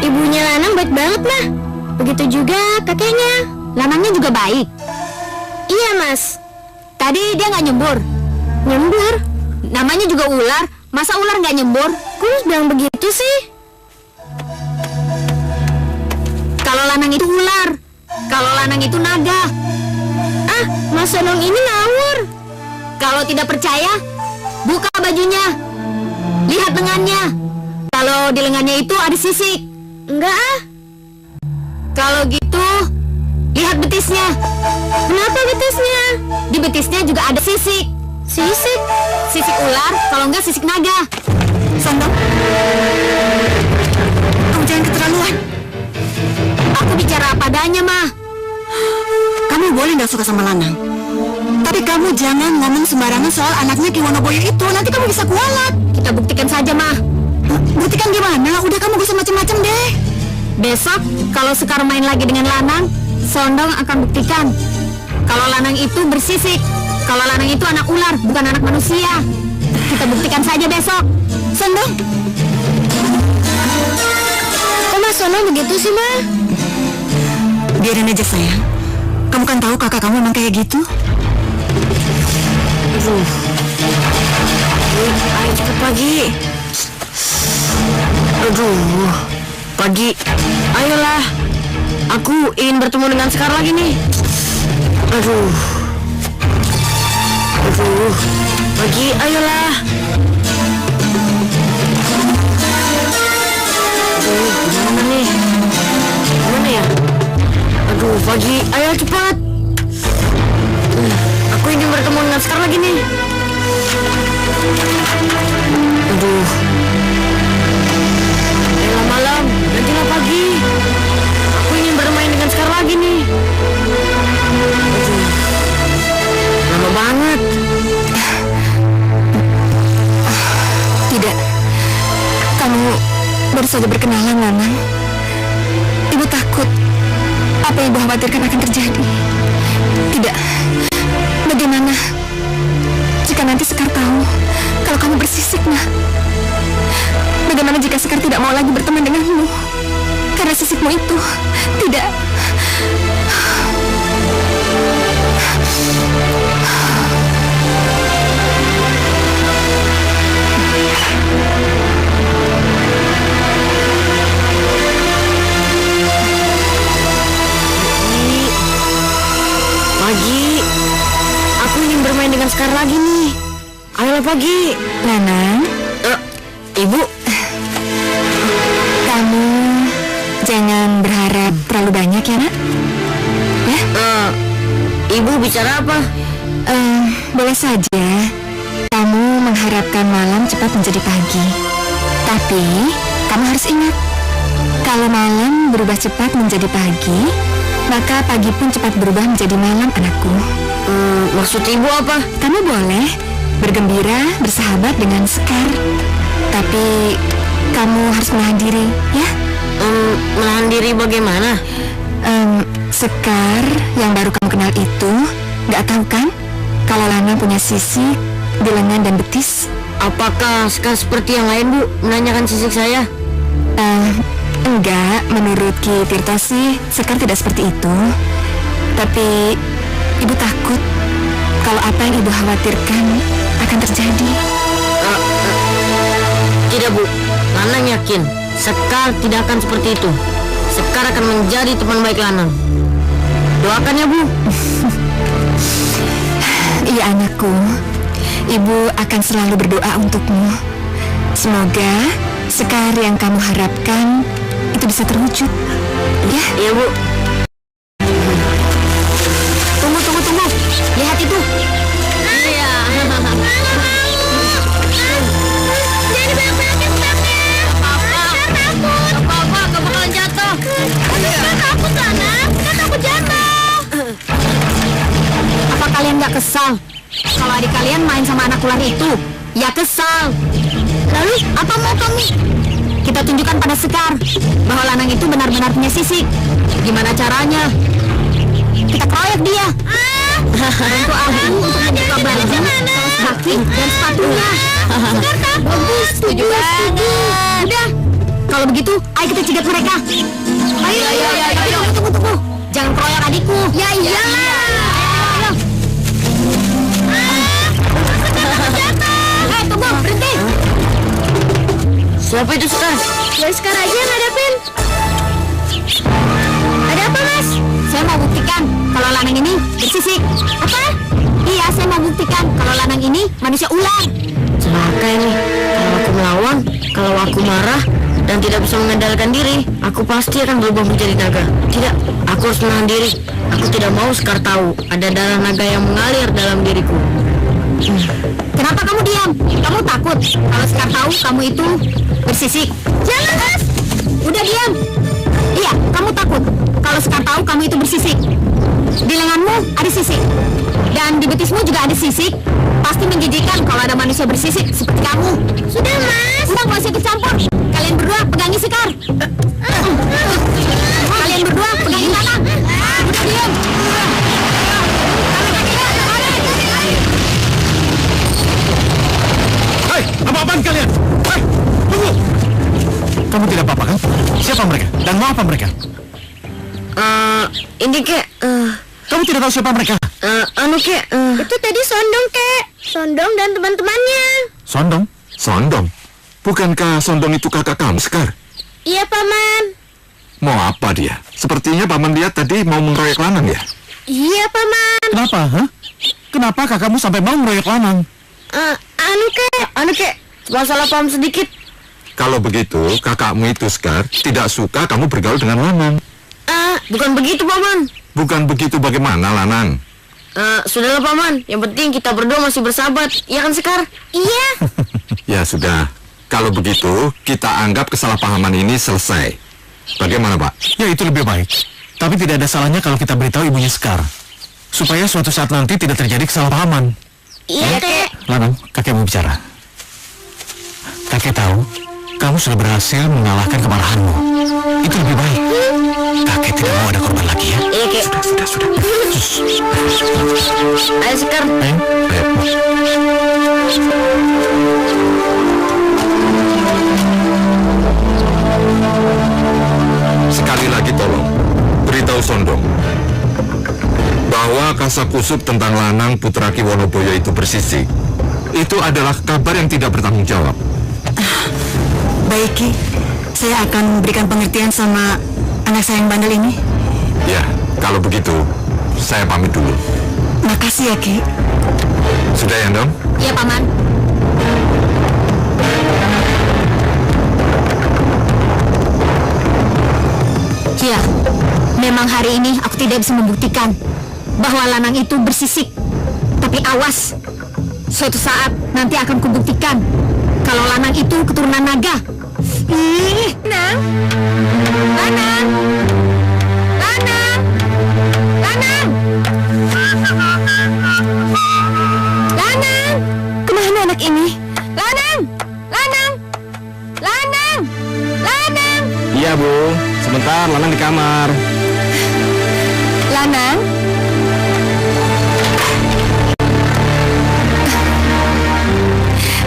Ibunya Lanang baik banget, Mah. Begitu juga kakeknya. Lanangnya juga baik. Iya, Mas. Tadi dia nggak nyembur. Nyembur? Namanya juga ular. Masa ular nggak nyembur? Kok lu bilang begitu sih? Kalau Lanang itu ular. Kalau Lanang itu naga. Ah, Mas Sonong ini ngawur. Kalau tidak percaya, buka bajunya. Lihat lengannya. Kalau di lengannya itu ada sisik. Enggak ah. Kalau gitu, lihat betisnya. Kenapa betisnya? Di betisnya juga ada sisik. Sisik? Sisik ular, kalau enggak sisik naga. Sondong, kamu jangan keterlaluan. Aku bicara apa adanya, Mah. Kamu boleh nggak suka sama Lanang, tapi kamu jangan ngomong sembarangan soal anaknya Ki Wonoboyo itu. Nanti kamu bisa kualat. Kita buktikan saja, Mah. Buktikan gimana? Udah kamu gak usah macem-macem deh. Besok, kalau Sekar main lagi dengan Lanang, Sondong akan buktikan kalau Lanang itu bersisik. Kalau Lanang itu anak ular, bukan anak manusia. Kita buktikan saja besok. Sondong, Kok Mas Sondong begitu sih, Ma? biarin aja sayang. Kamu kan tahu kakak kamu memang kayak gitu. Ayo cepet Pagi. Aduh, Pagi. Ayolah. Aku ingin bertemu dengan Sekar lagi nih. Aduh, Pagi, ayolah. Gimana nih? Gimana ya? Aduh, Pagi, ayo cepat. Aku ingin bertemu dengan Sekar lagi nih. Aduh. Ayolah malam, nantilah pagi. Aku ingin bermain dengan Sekar lagi nih. Aduh. Lama banget. Tidak, kamu baru saja berkenalan, Lanang. Ibu takut apa yang ibu khawatirkan akan terjadi. Tidak, bagaimana jika nanti Sekar tahu kalau kamu bersisik, Nah? Bagaimana jika Sekar tidak mau lagi berteman denganmu karena sisikmu itu? Tidak. Pagi, aku ingin bermain dengan Sekar lagi nih. Ayolah Pagi. Lanang, Ibu, kamu jangan berharap terlalu banyak ya, Nak? Ya? Ibu bicara apa? Boleh saja kamu mengharapkan malam cepat menjadi pagi. Tapi kamu harus ingat, kalau malam berubah cepat menjadi pagi, maka pagi pun cepat berubah menjadi malam, anakku. Maksud ibu apa? Kamu boleh bergembira, bersahabat dengan Sekar, tapi kamu harus menahan diri, ya? Menahan diri bagaimana? Sekar yang baru kamu kenal itu nggak tahu kan kalau Lanang punya sisik di lengan dan betis? Apakah Sekar seperti yang lain, Bu? Menanyakan sisik saya? Enggak, menurut Ki Tirta sih Sekar tidak seperti itu. Tapi ibu takut kalau apa yang ibu khawatirkan akan terjadi. Tidak, Bu. Lanang yakin Sekar tidak akan seperti itu. Sekar akan menjadi teman baik Lanang. Doakan ya, Bu. Iya, anakku. Ibu akan selalu berdoa untukmu. Semoga Sekar yang kamu harapkan itu bisa terwujud. Ya? Iya, Bu. Lihat itu. Iya. Jadi banyak-banyakin stepnya. Apa-apa. Takut. Apa-apa, gak bakalan jatuh. Gak takut, Lana. Gak takut jatuh. Apa kalian gak kesal? Kalau adik kalian main sama anak ular itu, ya kesal. Lalu, apa mau kamu? Kita tunjukkan pada Sekar bahwa Lanang itu benar-benar punya sisik. Gimana caranya? Kita keroyok dia. Bantu aku untuk membuka baju, kaos kaki, dan sepatunya. Sekar bagus, setuju banget. Udah, kalau begitu, ayo kita cegat mereka. Ayo, tunggu. Jangan keroyok adikku. Ya iyalah. Tunggu, berhenti. Siapa itu Sekar? Ya Sekar aja yang hadapin. Ada apa, Mas? Saya mau buktikan kalau Lanang ini bersisik. Apa? Iya, saya mau buktikan kalau Lanang ini manusia ular. Celaka ini. Kalau aku melawan, kalau aku marah dan tidak bisa mengendalikan diri, aku pasti akan berubah menjadi naga. Tidak, aku harus menahan diri. Aku tidak mau Sekar tahu ada darah naga yang mengalir dalam diriku. Kenapa kamu diam? Kamu takut kalau Sekar tahu kamu itu bersisik? Jangan, Mas. Udah diam. Iya, kamu takut kalau Sekar tahu kamu itu bersisik. Di lenganmu ada sisik, dan di betismu juga ada sisik. Pasti menjijikan kalau ada manusia bersisik seperti kamu. Sudah, Mas. Udah, gak usah ikut campur. Kalian berdua pegangi Sekar. Kalian berdua pegangi Lanang. Udah diam. Hei, apa-apaan kalian? Hei, tunggu! Kamu tidak apa-apa kan? Siapa mereka? Dan mau apa mereka? Ini kek, Kamu tidak tahu siapa mereka? itu tadi Sondong kek. Sondong dan teman-temannya. Sondong? Sondong? Bukankah Sondong itu kakak kamu, Sekar? Iya, Paman. Mau apa dia? Sepertinya paman lihat tadi mau mengeroyok Lanang ya? Iya, Paman. Kenapa, hah? Kenapa kakakmu sampai mau meroyok Lanang? Anu kek, masalah paham sedikit. Kalau begitu, kakakmu itu, Sekar, tidak suka kamu bergaul dengan Lanang. Bukan begitu, Paman. Bukan begitu bagaimana, Lanang? Sudahlah, Paman. Yang penting kita berdua masih bersahabat. Iya kan, Sekar? Iya. Ya sudah, kalau begitu kita anggap kesalahpahaman ini selesai. Bagaimana, Pak? Ya, itu lebih baik. Tapi tidak ada salahnya kalau kita beritahu ibunya Sekar, supaya suatu saat nanti tidak terjadi kesalahpahaman. Iya, kek. Lanang, kakek mau bicara. Kakek tahu kamu sudah berhasil mengalahkan kemarahanmu. Itu lebih baik. Kakek tidak mau ada korban lagi ya. Iya, kek. Sudah. Ayo, Sekar. Ayo. Sekali lagi tolong, beritahu Sondong bahwa kasakusuk tentang Lanang putra Ki Wonoboyo itu bersisik. Itu adalah kabar yang tidak bertanggung jawab. Baik, Ki. Saya akan memberikan pengertian sama anak saya yang bandel ini. Ya, kalau begitu, saya pamit dulu. Makasih ya, Ki. Sudah ya, Ndong? Iya, Paman. Ya, memang hari ini aku tidak bisa membuktikan bahwa Lanang itu bersisik. Tapi awas, suatu saat nanti akan kubuktikan kalau Lanang itu keturunan naga. Lanang, Lanang, Lanang, Lanang, Lanang. Kemana anak ini? Lanang, Lanang, Lanang, Lanang. Iya, Bu. Sebentar, Lanang di kamar. Lanang?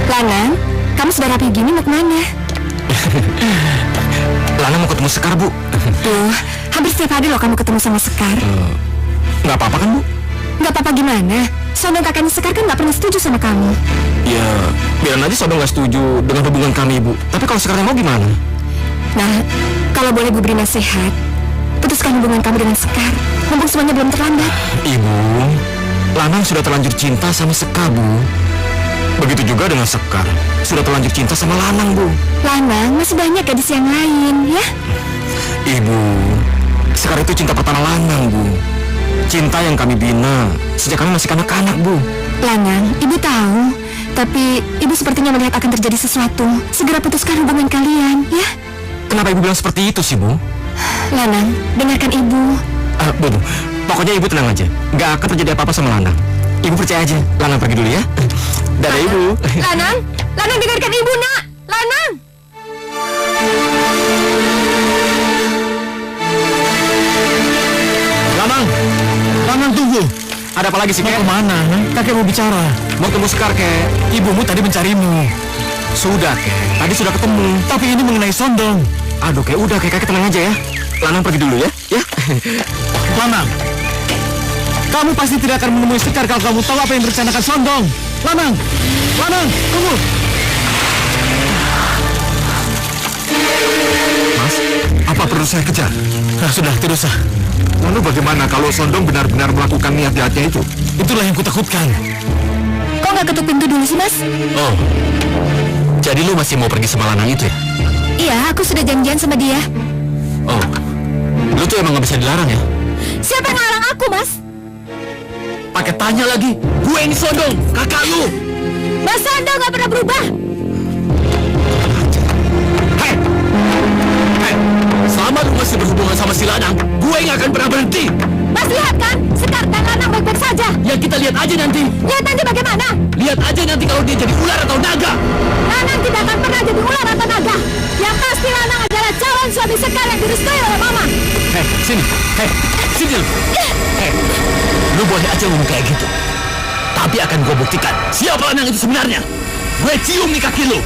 Lanang, kamu sudah rapi gini mau kemana? Lanang mau ketemu Sekar, Bu. Duh, hampir setiap hari loh kamu ketemu sama Sekar. Nggak apa-apa kan, Bu? Nggak apa-apa gimana? Sondong kakaknya Sekar kan nggak pernah setuju sama kamu. Ya, biarin aja Sondong nggak setuju dengan hubungan kami, Bu. Tapi kalau Sekarnya mau gimana? Nah, kalau boleh gue beri nasihat, putuskan hubungan kamu dengan Sekar. Mumpung semuanya belum terlambat. Ibu, Lanang sudah terlanjur cinta sama Sekar, Bu. Begitu juga dengan Sekar, sudah terlanjur cinta sama Lanang, Bu. Lanang, masih banyak gadis yang lain, ya? Ibu, Sekar itu cinta pertama Lanang, Bu. Cinta yang kami bina sejak kami masih kanak-kanak, Bu. Lanang, ibu tahu. Tapi ibu sepertinya melihat akan terjadi sesuatu. Segera putuskan hubungan kalian, ya? Kenapa Ibu bilang seperti itu sih, Bu? Lanang, dengarkan ibu. Bu, pokoknya Ibu tenang aja. Nggak akan terjadi apa-apa sama Lanang. Ibu percaya aja. Lanang pergi dulu ya. Dadah, Ibu. Lanang, Lanang dengarkan ibu, nak. Lanang. Lanang tunggu. Ada apa lagi sih, Mau Kek? kemana? Kakek mau bicara. Mau temu Sekar, Kek. Ibumu tadi mencarimu. Sudah, Kek. Tadi sudah ketemu. Tapi ini mengenai Sondong. Aduh, Kek. Udah, Kek. Kakek tenang aja ya. Lanang pergi dulu ya. Ya. Lanang, kamu pasti tidak akan menemui Sekar kalau kamu tahu apa yang direncanakan Sondong. Lanang, tunggu. Mas, apa perlu saya kejar? Sudah, tidak usah. Lalu bagaimana kalau Sondong benar-benar melakukan niat jahatnya itu? Itulah yang kutakutkan. Kok nggak ketuk pintu dulu sih, Mas? Oh. Jadi lu masih mau pergi sama Lanang itu ya? Iya, aku sudah janjian sama dia. Oh. Lu tuh emang nggak bisa dilarang ya? Siapa yang ngelarang aku, Mas? Pakai tanya lagi. Gue ini Sondong, kakak lu. Mas Sondong nggak pernah berubah. Hei. Selama lu masih berhubungan sama si Lanang, gue nggak akan pernah berhenti. Mas lihat kan, Sekar dan Lanang baik-baik saja. Ya kita lihat aja nanti. Lihat nanti bagaimana. Lihat aja nanti kalau dia jadi ular atau naga. Lanang tidak akan pernah jadi ular atau naga. Yang pasti Lanang adalah calon suami Sekar yang direstui oleh Mama. Hei, sini. Sini lu. Lu boleh aja ngomong kayak gitu. Tapi akan gue buktikan siapa Lanang itu sebenarnya. Gue cium di kaki lu.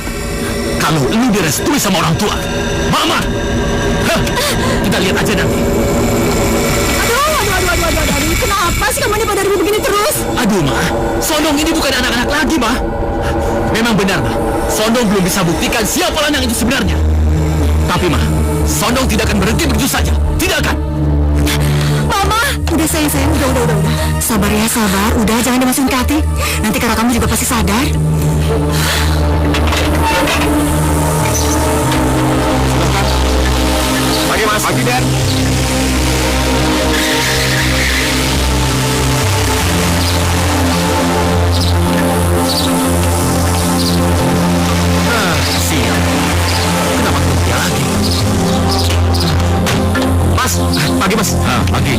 Kalau lu direstui sama orang tua, Mama. Hah, kita lihat aja nanti. Aduh, kenapa sih kamu ini pada ribut begini terus? Aduh, Ma. Sondong ini bukan anak-anak lagi, Ma. Memang benar, Ma. Sondong belum bisa buktikan siapa Lanang itu sebenarnya. Tapi, Ma, Sondong tidak akan berhenti begitu saja. Tidak akan. Mama, udah sayang, udah. Sabar ya, sabar. Udah, jangan dimasukin ke hati. Nanti kakak kamu juga pasti sadar. Pagi, Mas. Pagi, Den. Siap. Kenapa ketemu dia lagi? Mas, pagi, Mas. Pagi.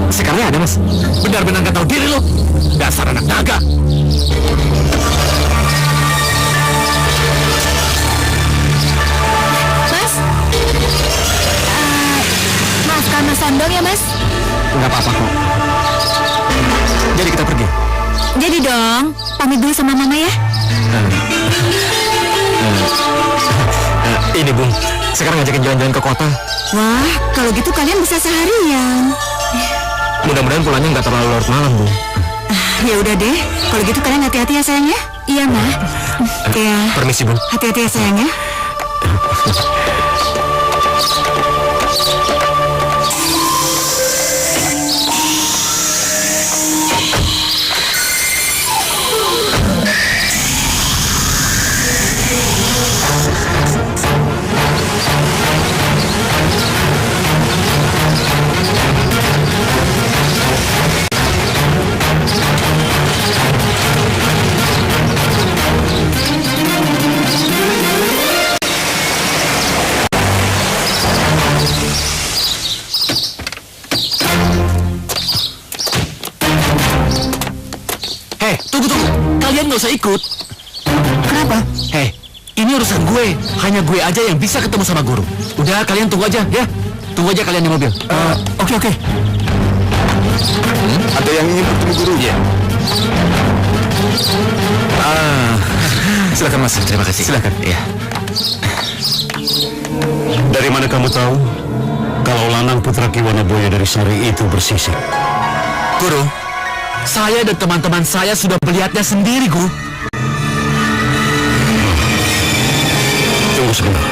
Sekarang ada, Mas. Benar-benar nggak tahu diri lo. Dasar anak naga. Mas? Maafkan Mas Sondong ya, Mas? Nggak apa-apa kok. Jadi kita pergi. Jadi dong, pamit dulu sama Mama ya. Ini, Bung. Sekarang ngajakin jalan-jalan ke kota. Wah, kalau gitu kalian bisa seharian. Mudah-mudahan pulangnya nggak terlalu larut malam, Bung. Ya udah deh, kalau gitu kalian hati-hati ya sayang ya. Iya, Ma. Ya, Permisi, Bung. hati-hati ya sayang ya. Tunggu. Kalian nggak usah ikut. Kenapa? Hei, ini urusan gue. Hanya gue aja yang bisa ketemu sama guru. Udah, kalian tunggu aja, ya. Tunggu aja kalian di mobil. Oke. Ada yang ingin bertemu guru? Iya. Silakan, Mas. Terima kasih. Silakan. Iya. Dari mana kamu tahu kalau Lanang putra Ki Wanaboyo dari Sari itu bersisik? Guru, saya dan teman-teman saya sudah melihatnya sendiri, Guru. Tunggu sebentar.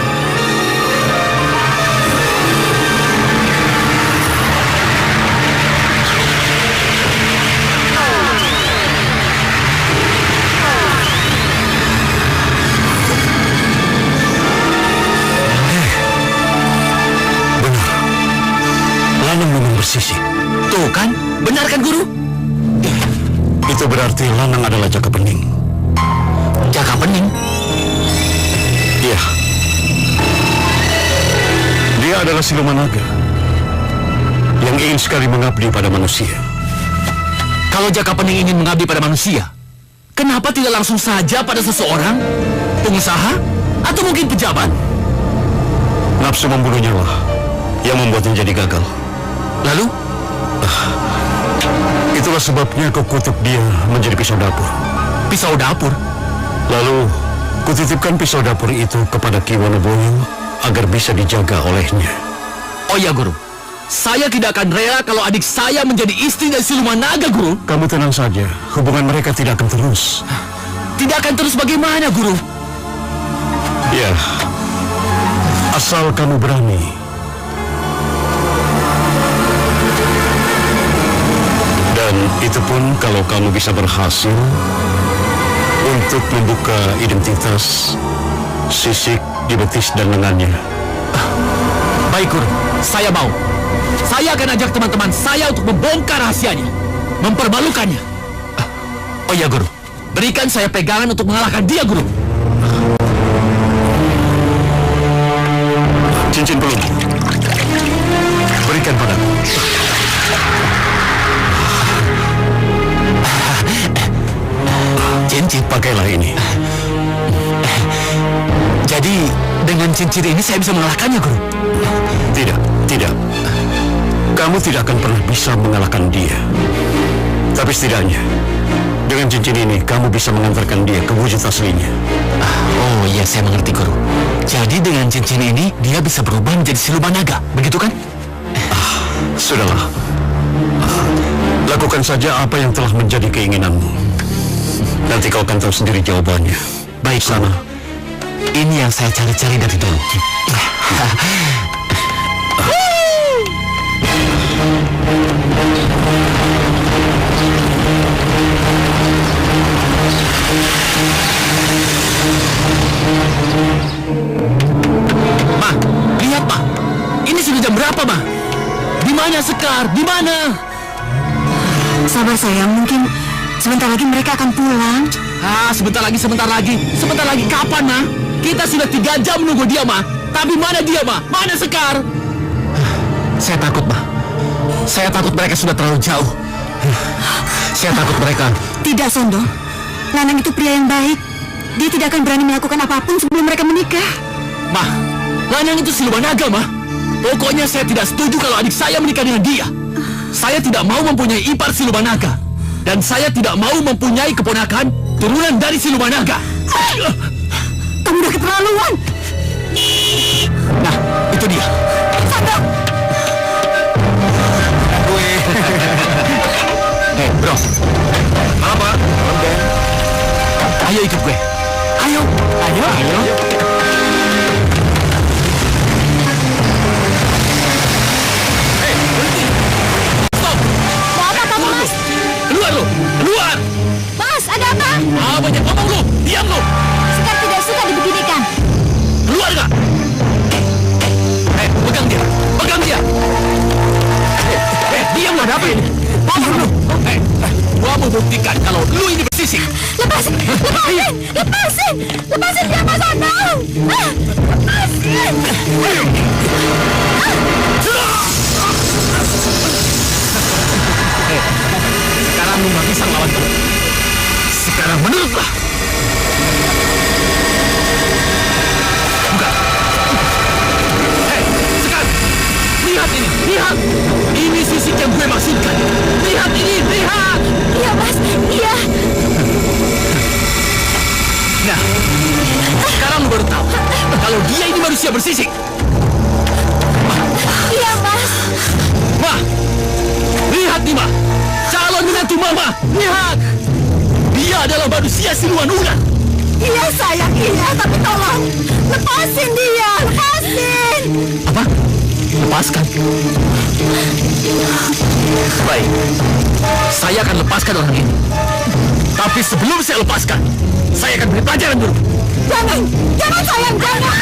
Benar. Lanang memang bersisik. Tuh kan, benar kan guru? Itu berarti Lanang adalah Jaka Bening. Jaka Bening? Iya. Dia adalah siluman naga yang ingin sekali mengabdi pada manusia. Kalau Jaka Bening ingin mengabdi pada manusia, kenapa tidak langsung saja pada seseorang, pengusaha, atau mungkin pejabat? Nafsu membunuhnya lah yang membuatnya jadi gagal. Lalu? Itulah sebabnya kau kutuk dia menjadi pisau dapur. Pisau dapur? Lalu kutitipkan pisau dapur itu kepada Ki Wonoboyo agar bisa dijaga olehnya. Oh iya guru, saya tidak akan rela kalau adik saya menjadi istri dari siluman naga, guru. Kamu tenang saja, hubungan mereka tidak akan terus. Tidak akan terus bagaimana, guru? Ya, asal kamu berani. Dan itu pun kalau kamu bisa berhasil untuk membuka identitas sisik di betis dan lengannya. Baik, guru. Saya mau. Saya akan ajak teman-teman saya untuk membongkar rahasianya. Mempermalukannya. Oh iya, guru. Berikan saya pegangan untuk mengalahkan dia, guru. Cincin belum. Berikan padaku. Cincin? Pakailah ini. Jadi, dengan cincin ini saya bisa mengalahkannya, guru? Tidak, tidak. Kamu tidak akan pernah bisa mengalahkan dia. Tapi setidaknya, dengan cincin ini, kamu bisa mengantarkan dia ke wujud aslinya. Oh iya, saya mengerti, guru. Jadi dengan cincin ini, dia bisa berubah menjadi siluman naga, begitu kan? Sudahlah. Lakukan saja apa yang telah menjadi keinginanmu. Nanti kau akan tahu sendiri jawabannya. Baik, sana. Ini yang saya cari-cari dari dulu. Ma, lihat, Ma. Ini sudah jam berapa, Ma? Di mana Sekar? Di mana? Sabar sayang, mungkin sebentar lagi mereka akan pulang. Sebentar lagi. Sebentar lagi kapan, Ma? Kita sudah 3 jam menunggu dia, Ma. Tapi mana dia, Ma? Mana Sekar? Saya takut, Ma. Saya takut mereka sudah terlalu jauh. Saya takut mereka. Tidak, Sondo. Lanang itu pria yang baik. Dia tidak akan berani melakukan apapun sebelum mereka menikah. Ma, Lanang itu siluman naga, Ma. Pokoknya saya tidak setuju kalau adik saya menikah dengan dia. Saya tidak mau mempunyai ipar siluman naga. Dan saya tidak mau mempunyai keponakan turunan dari siluman naga. Kamu udah keterlaluan. Nah, itu dia. Sondo! Hei, bro. Apa? Ayo ikut gue. Ayo. Hei, berhenti. Stop. Mau apa kamu, Mas? Keluar lu. Keluar. Mas, ada apa? Banyak ngomong lu. Diam lu. Sekar tidak suka dibeginikan. Keluar gak? Pegang dia. Diam lu. Ada apa ini? Diam lu. Gua mau buktikan kalau lu ini bersisik. Lepasin dia, Mas Sondo. Lepasin. Sekarang lu gak bisa ngelawan gua. Sekarang menurutlah. Buka. Sekarang. Lihat ini. Lihat. Ini sisik yang gue maksudkan. Lihat ini. Lihat. Iya, Mas. Iya. Nah. Sekarang lu baru tahu. Kalau dia ini manusia bersisik. Iya, Mas. Ma. Lihat nih, Ma. Calon menantu Mama. Lihat. Dia adalah manusia siluman ular. Iya sayang, iya. Tapi tolong, lepasin dia. Lepasin. Apa? Lepaskan. Baik. Saya akan lepaskan orang ini. Tapi sebelum saya lepaskan, saya akan beri pelajaran dulu. Jangan sayang, jangan.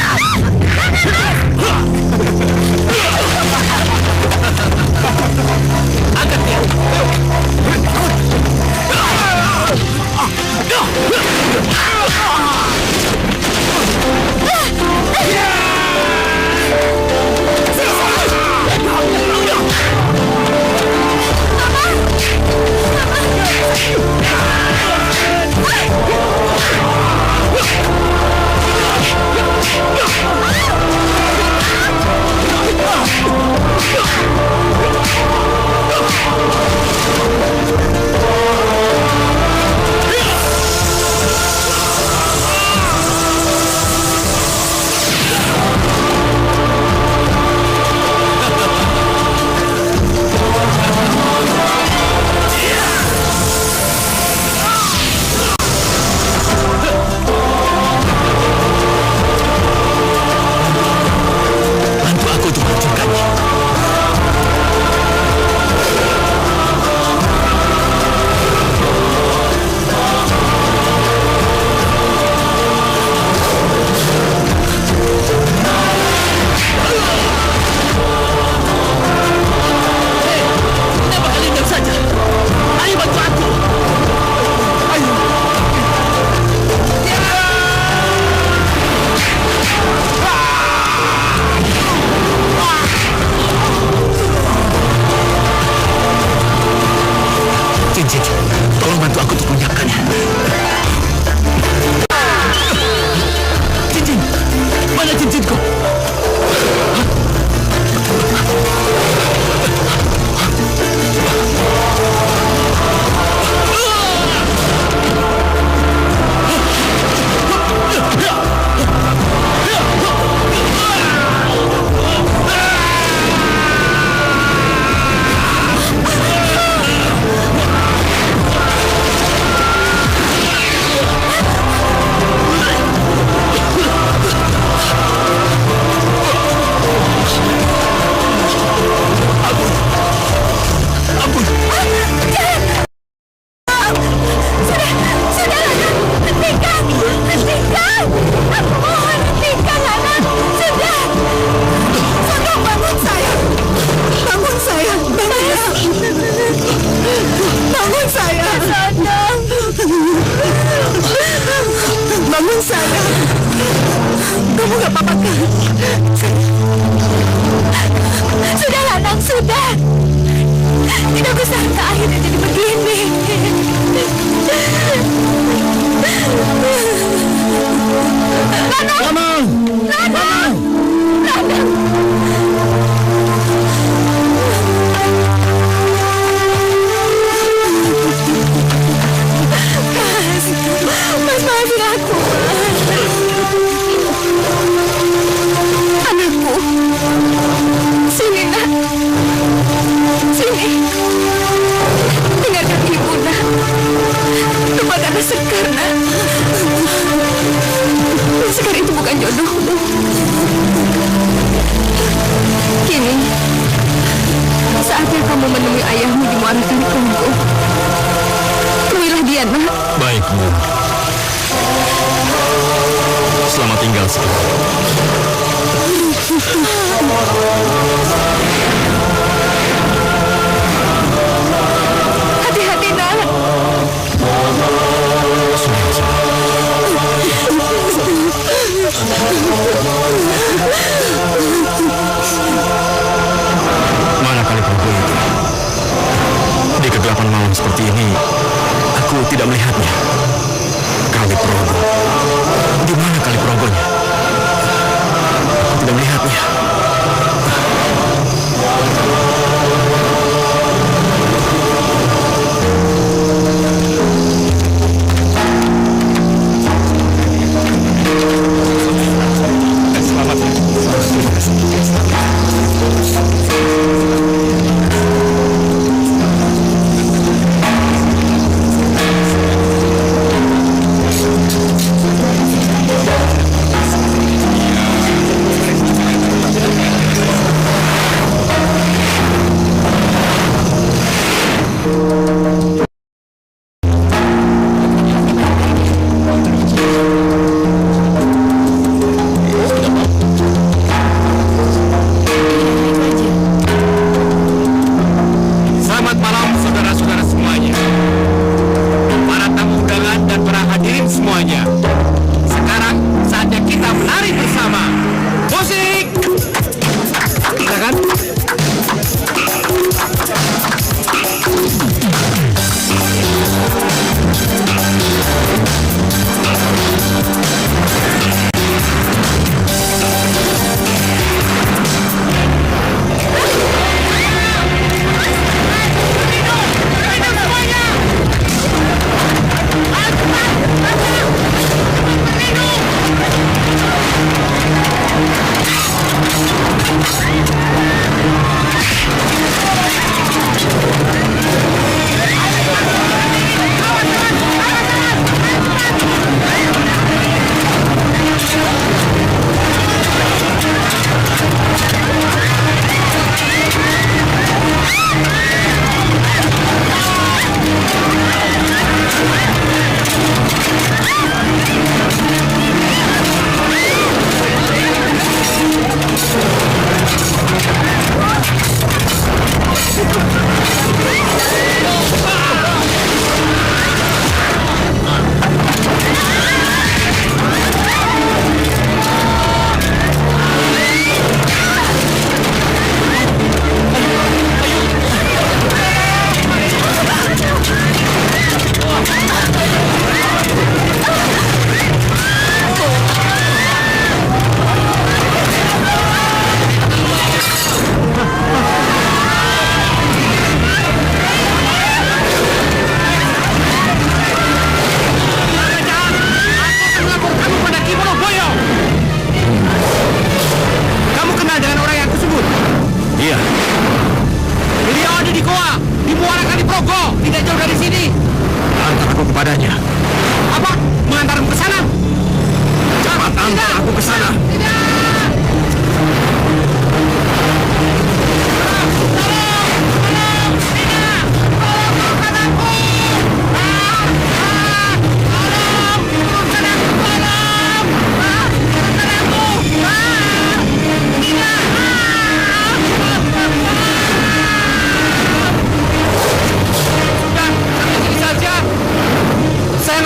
Angkat bukan jodohmu. Kini, saatnya kamu menemui ayahmu di Muara Kaliprogo. Temuilah dia, nak. Baik, Bu. Selamat tinggal sekarang. Hati-hati, nak. Mana Kaliprogo itu? Di kegelapan malam seperti ini, aku tidak melihatnya. Kaliprogo. Di mana Kaliprogonya? Aku tidak melihatnya. Selamat malam saudara-saudara semuanya. Para tamu undangan dan para hadirin semuanya. Sekarang saatnya kita menari bersama. Musik! Silakan.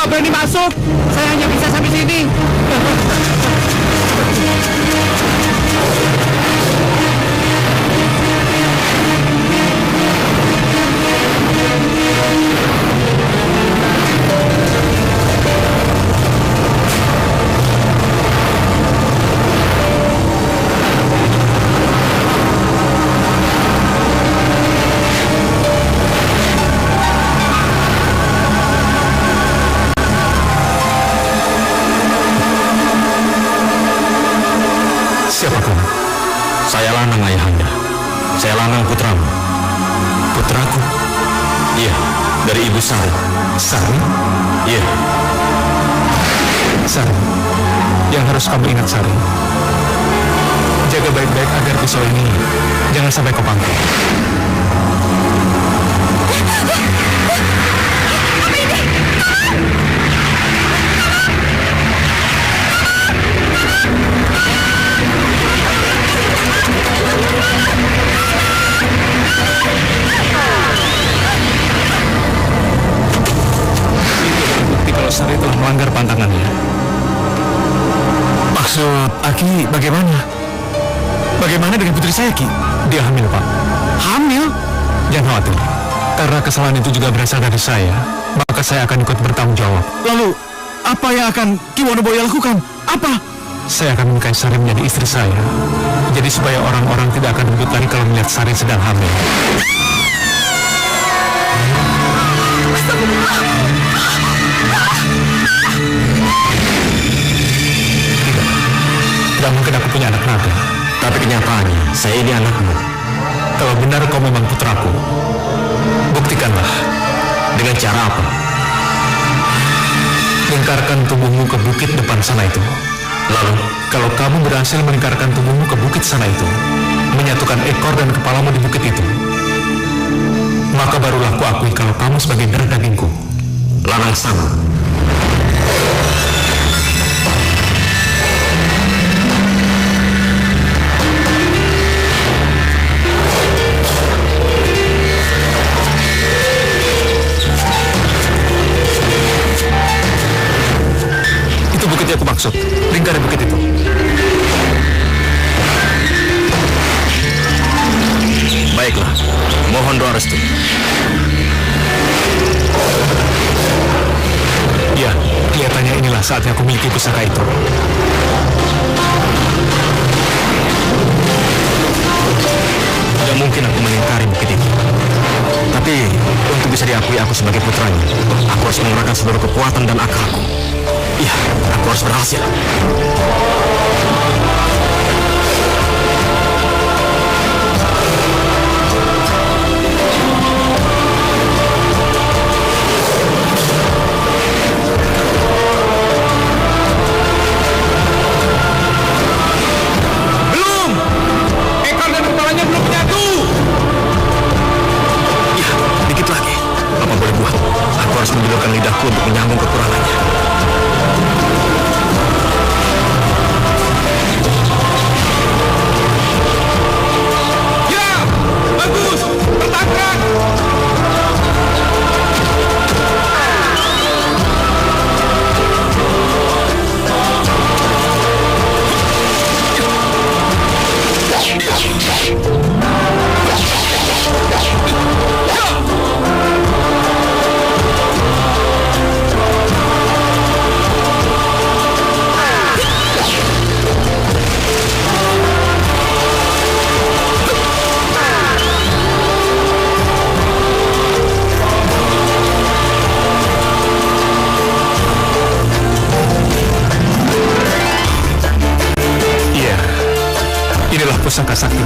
berani masuk. Saya hanya bisa sampai sini. Siapa kamu? Saya Lanang, ayahanda. Saya Lanang, putramu. Putraku? Iya, dari Ibu Sari. Sari? Iya. Sari, Yang harus kamu ingat, Sari, jaga baik-baik agar pisau ini jangan sampai kau pakai. Bukti kalau Sari telah melanggar pantangannya. Maksud Aki bagaimana? Bagaimana dengan putri saya, Ki? Dia hamil, Pak. Hamil? Jangan khawatir, karena kesalahan itu juga berasal dari saya, maka saya akan ikut bertanggung jawab. Lalu, apa yang akan Ki Wonoboyo lakukan? Apa? Saya akan menikahi Sari menjadi istri saya. Jadi supaya orang-orang tidak akan ribut lagi kalau melihat Sari sedang hamil. Tidak mungkin aku punya anak naga. Tapi kenyataannya, saya ini anakmu. Kalau benar kau memang putraku, buktikanlah. Dengan cara apa? Lingkarkan tubuhmu ke bukit depan sana itu. Lalu, kalau kamu berhasil melingkarkan tubuhmu ke bukit sana itu, menyatukan ekor dan kepalamu di bukit itu, maka barulah ku akui kalau kamu sebagai darah dagingku. Lanang Sama. Itu bukit yang aku maksud. Lingkari bukit itu. Baiklah, mohon doa restu. Ya, kelihatannya inilah saatnya aku miliki pusaka itu. Tidak mungkin aku melingkari bukit itu. Tapi, untuk bisa diakui aku sebagai putranya, aku harus mengerahkan seluruh kekuatan dan akalku. Iya, aku harus berhasil. Belum! Ekor dan kepalanya belum menyatu! Iya, dikit lagi. Apa boleh buat? Aku harus menjulurkan lidahku untuk menyambung kekurangannya. Ya! Bagus! Bertangkap! Iya, inilah pusaka sakti.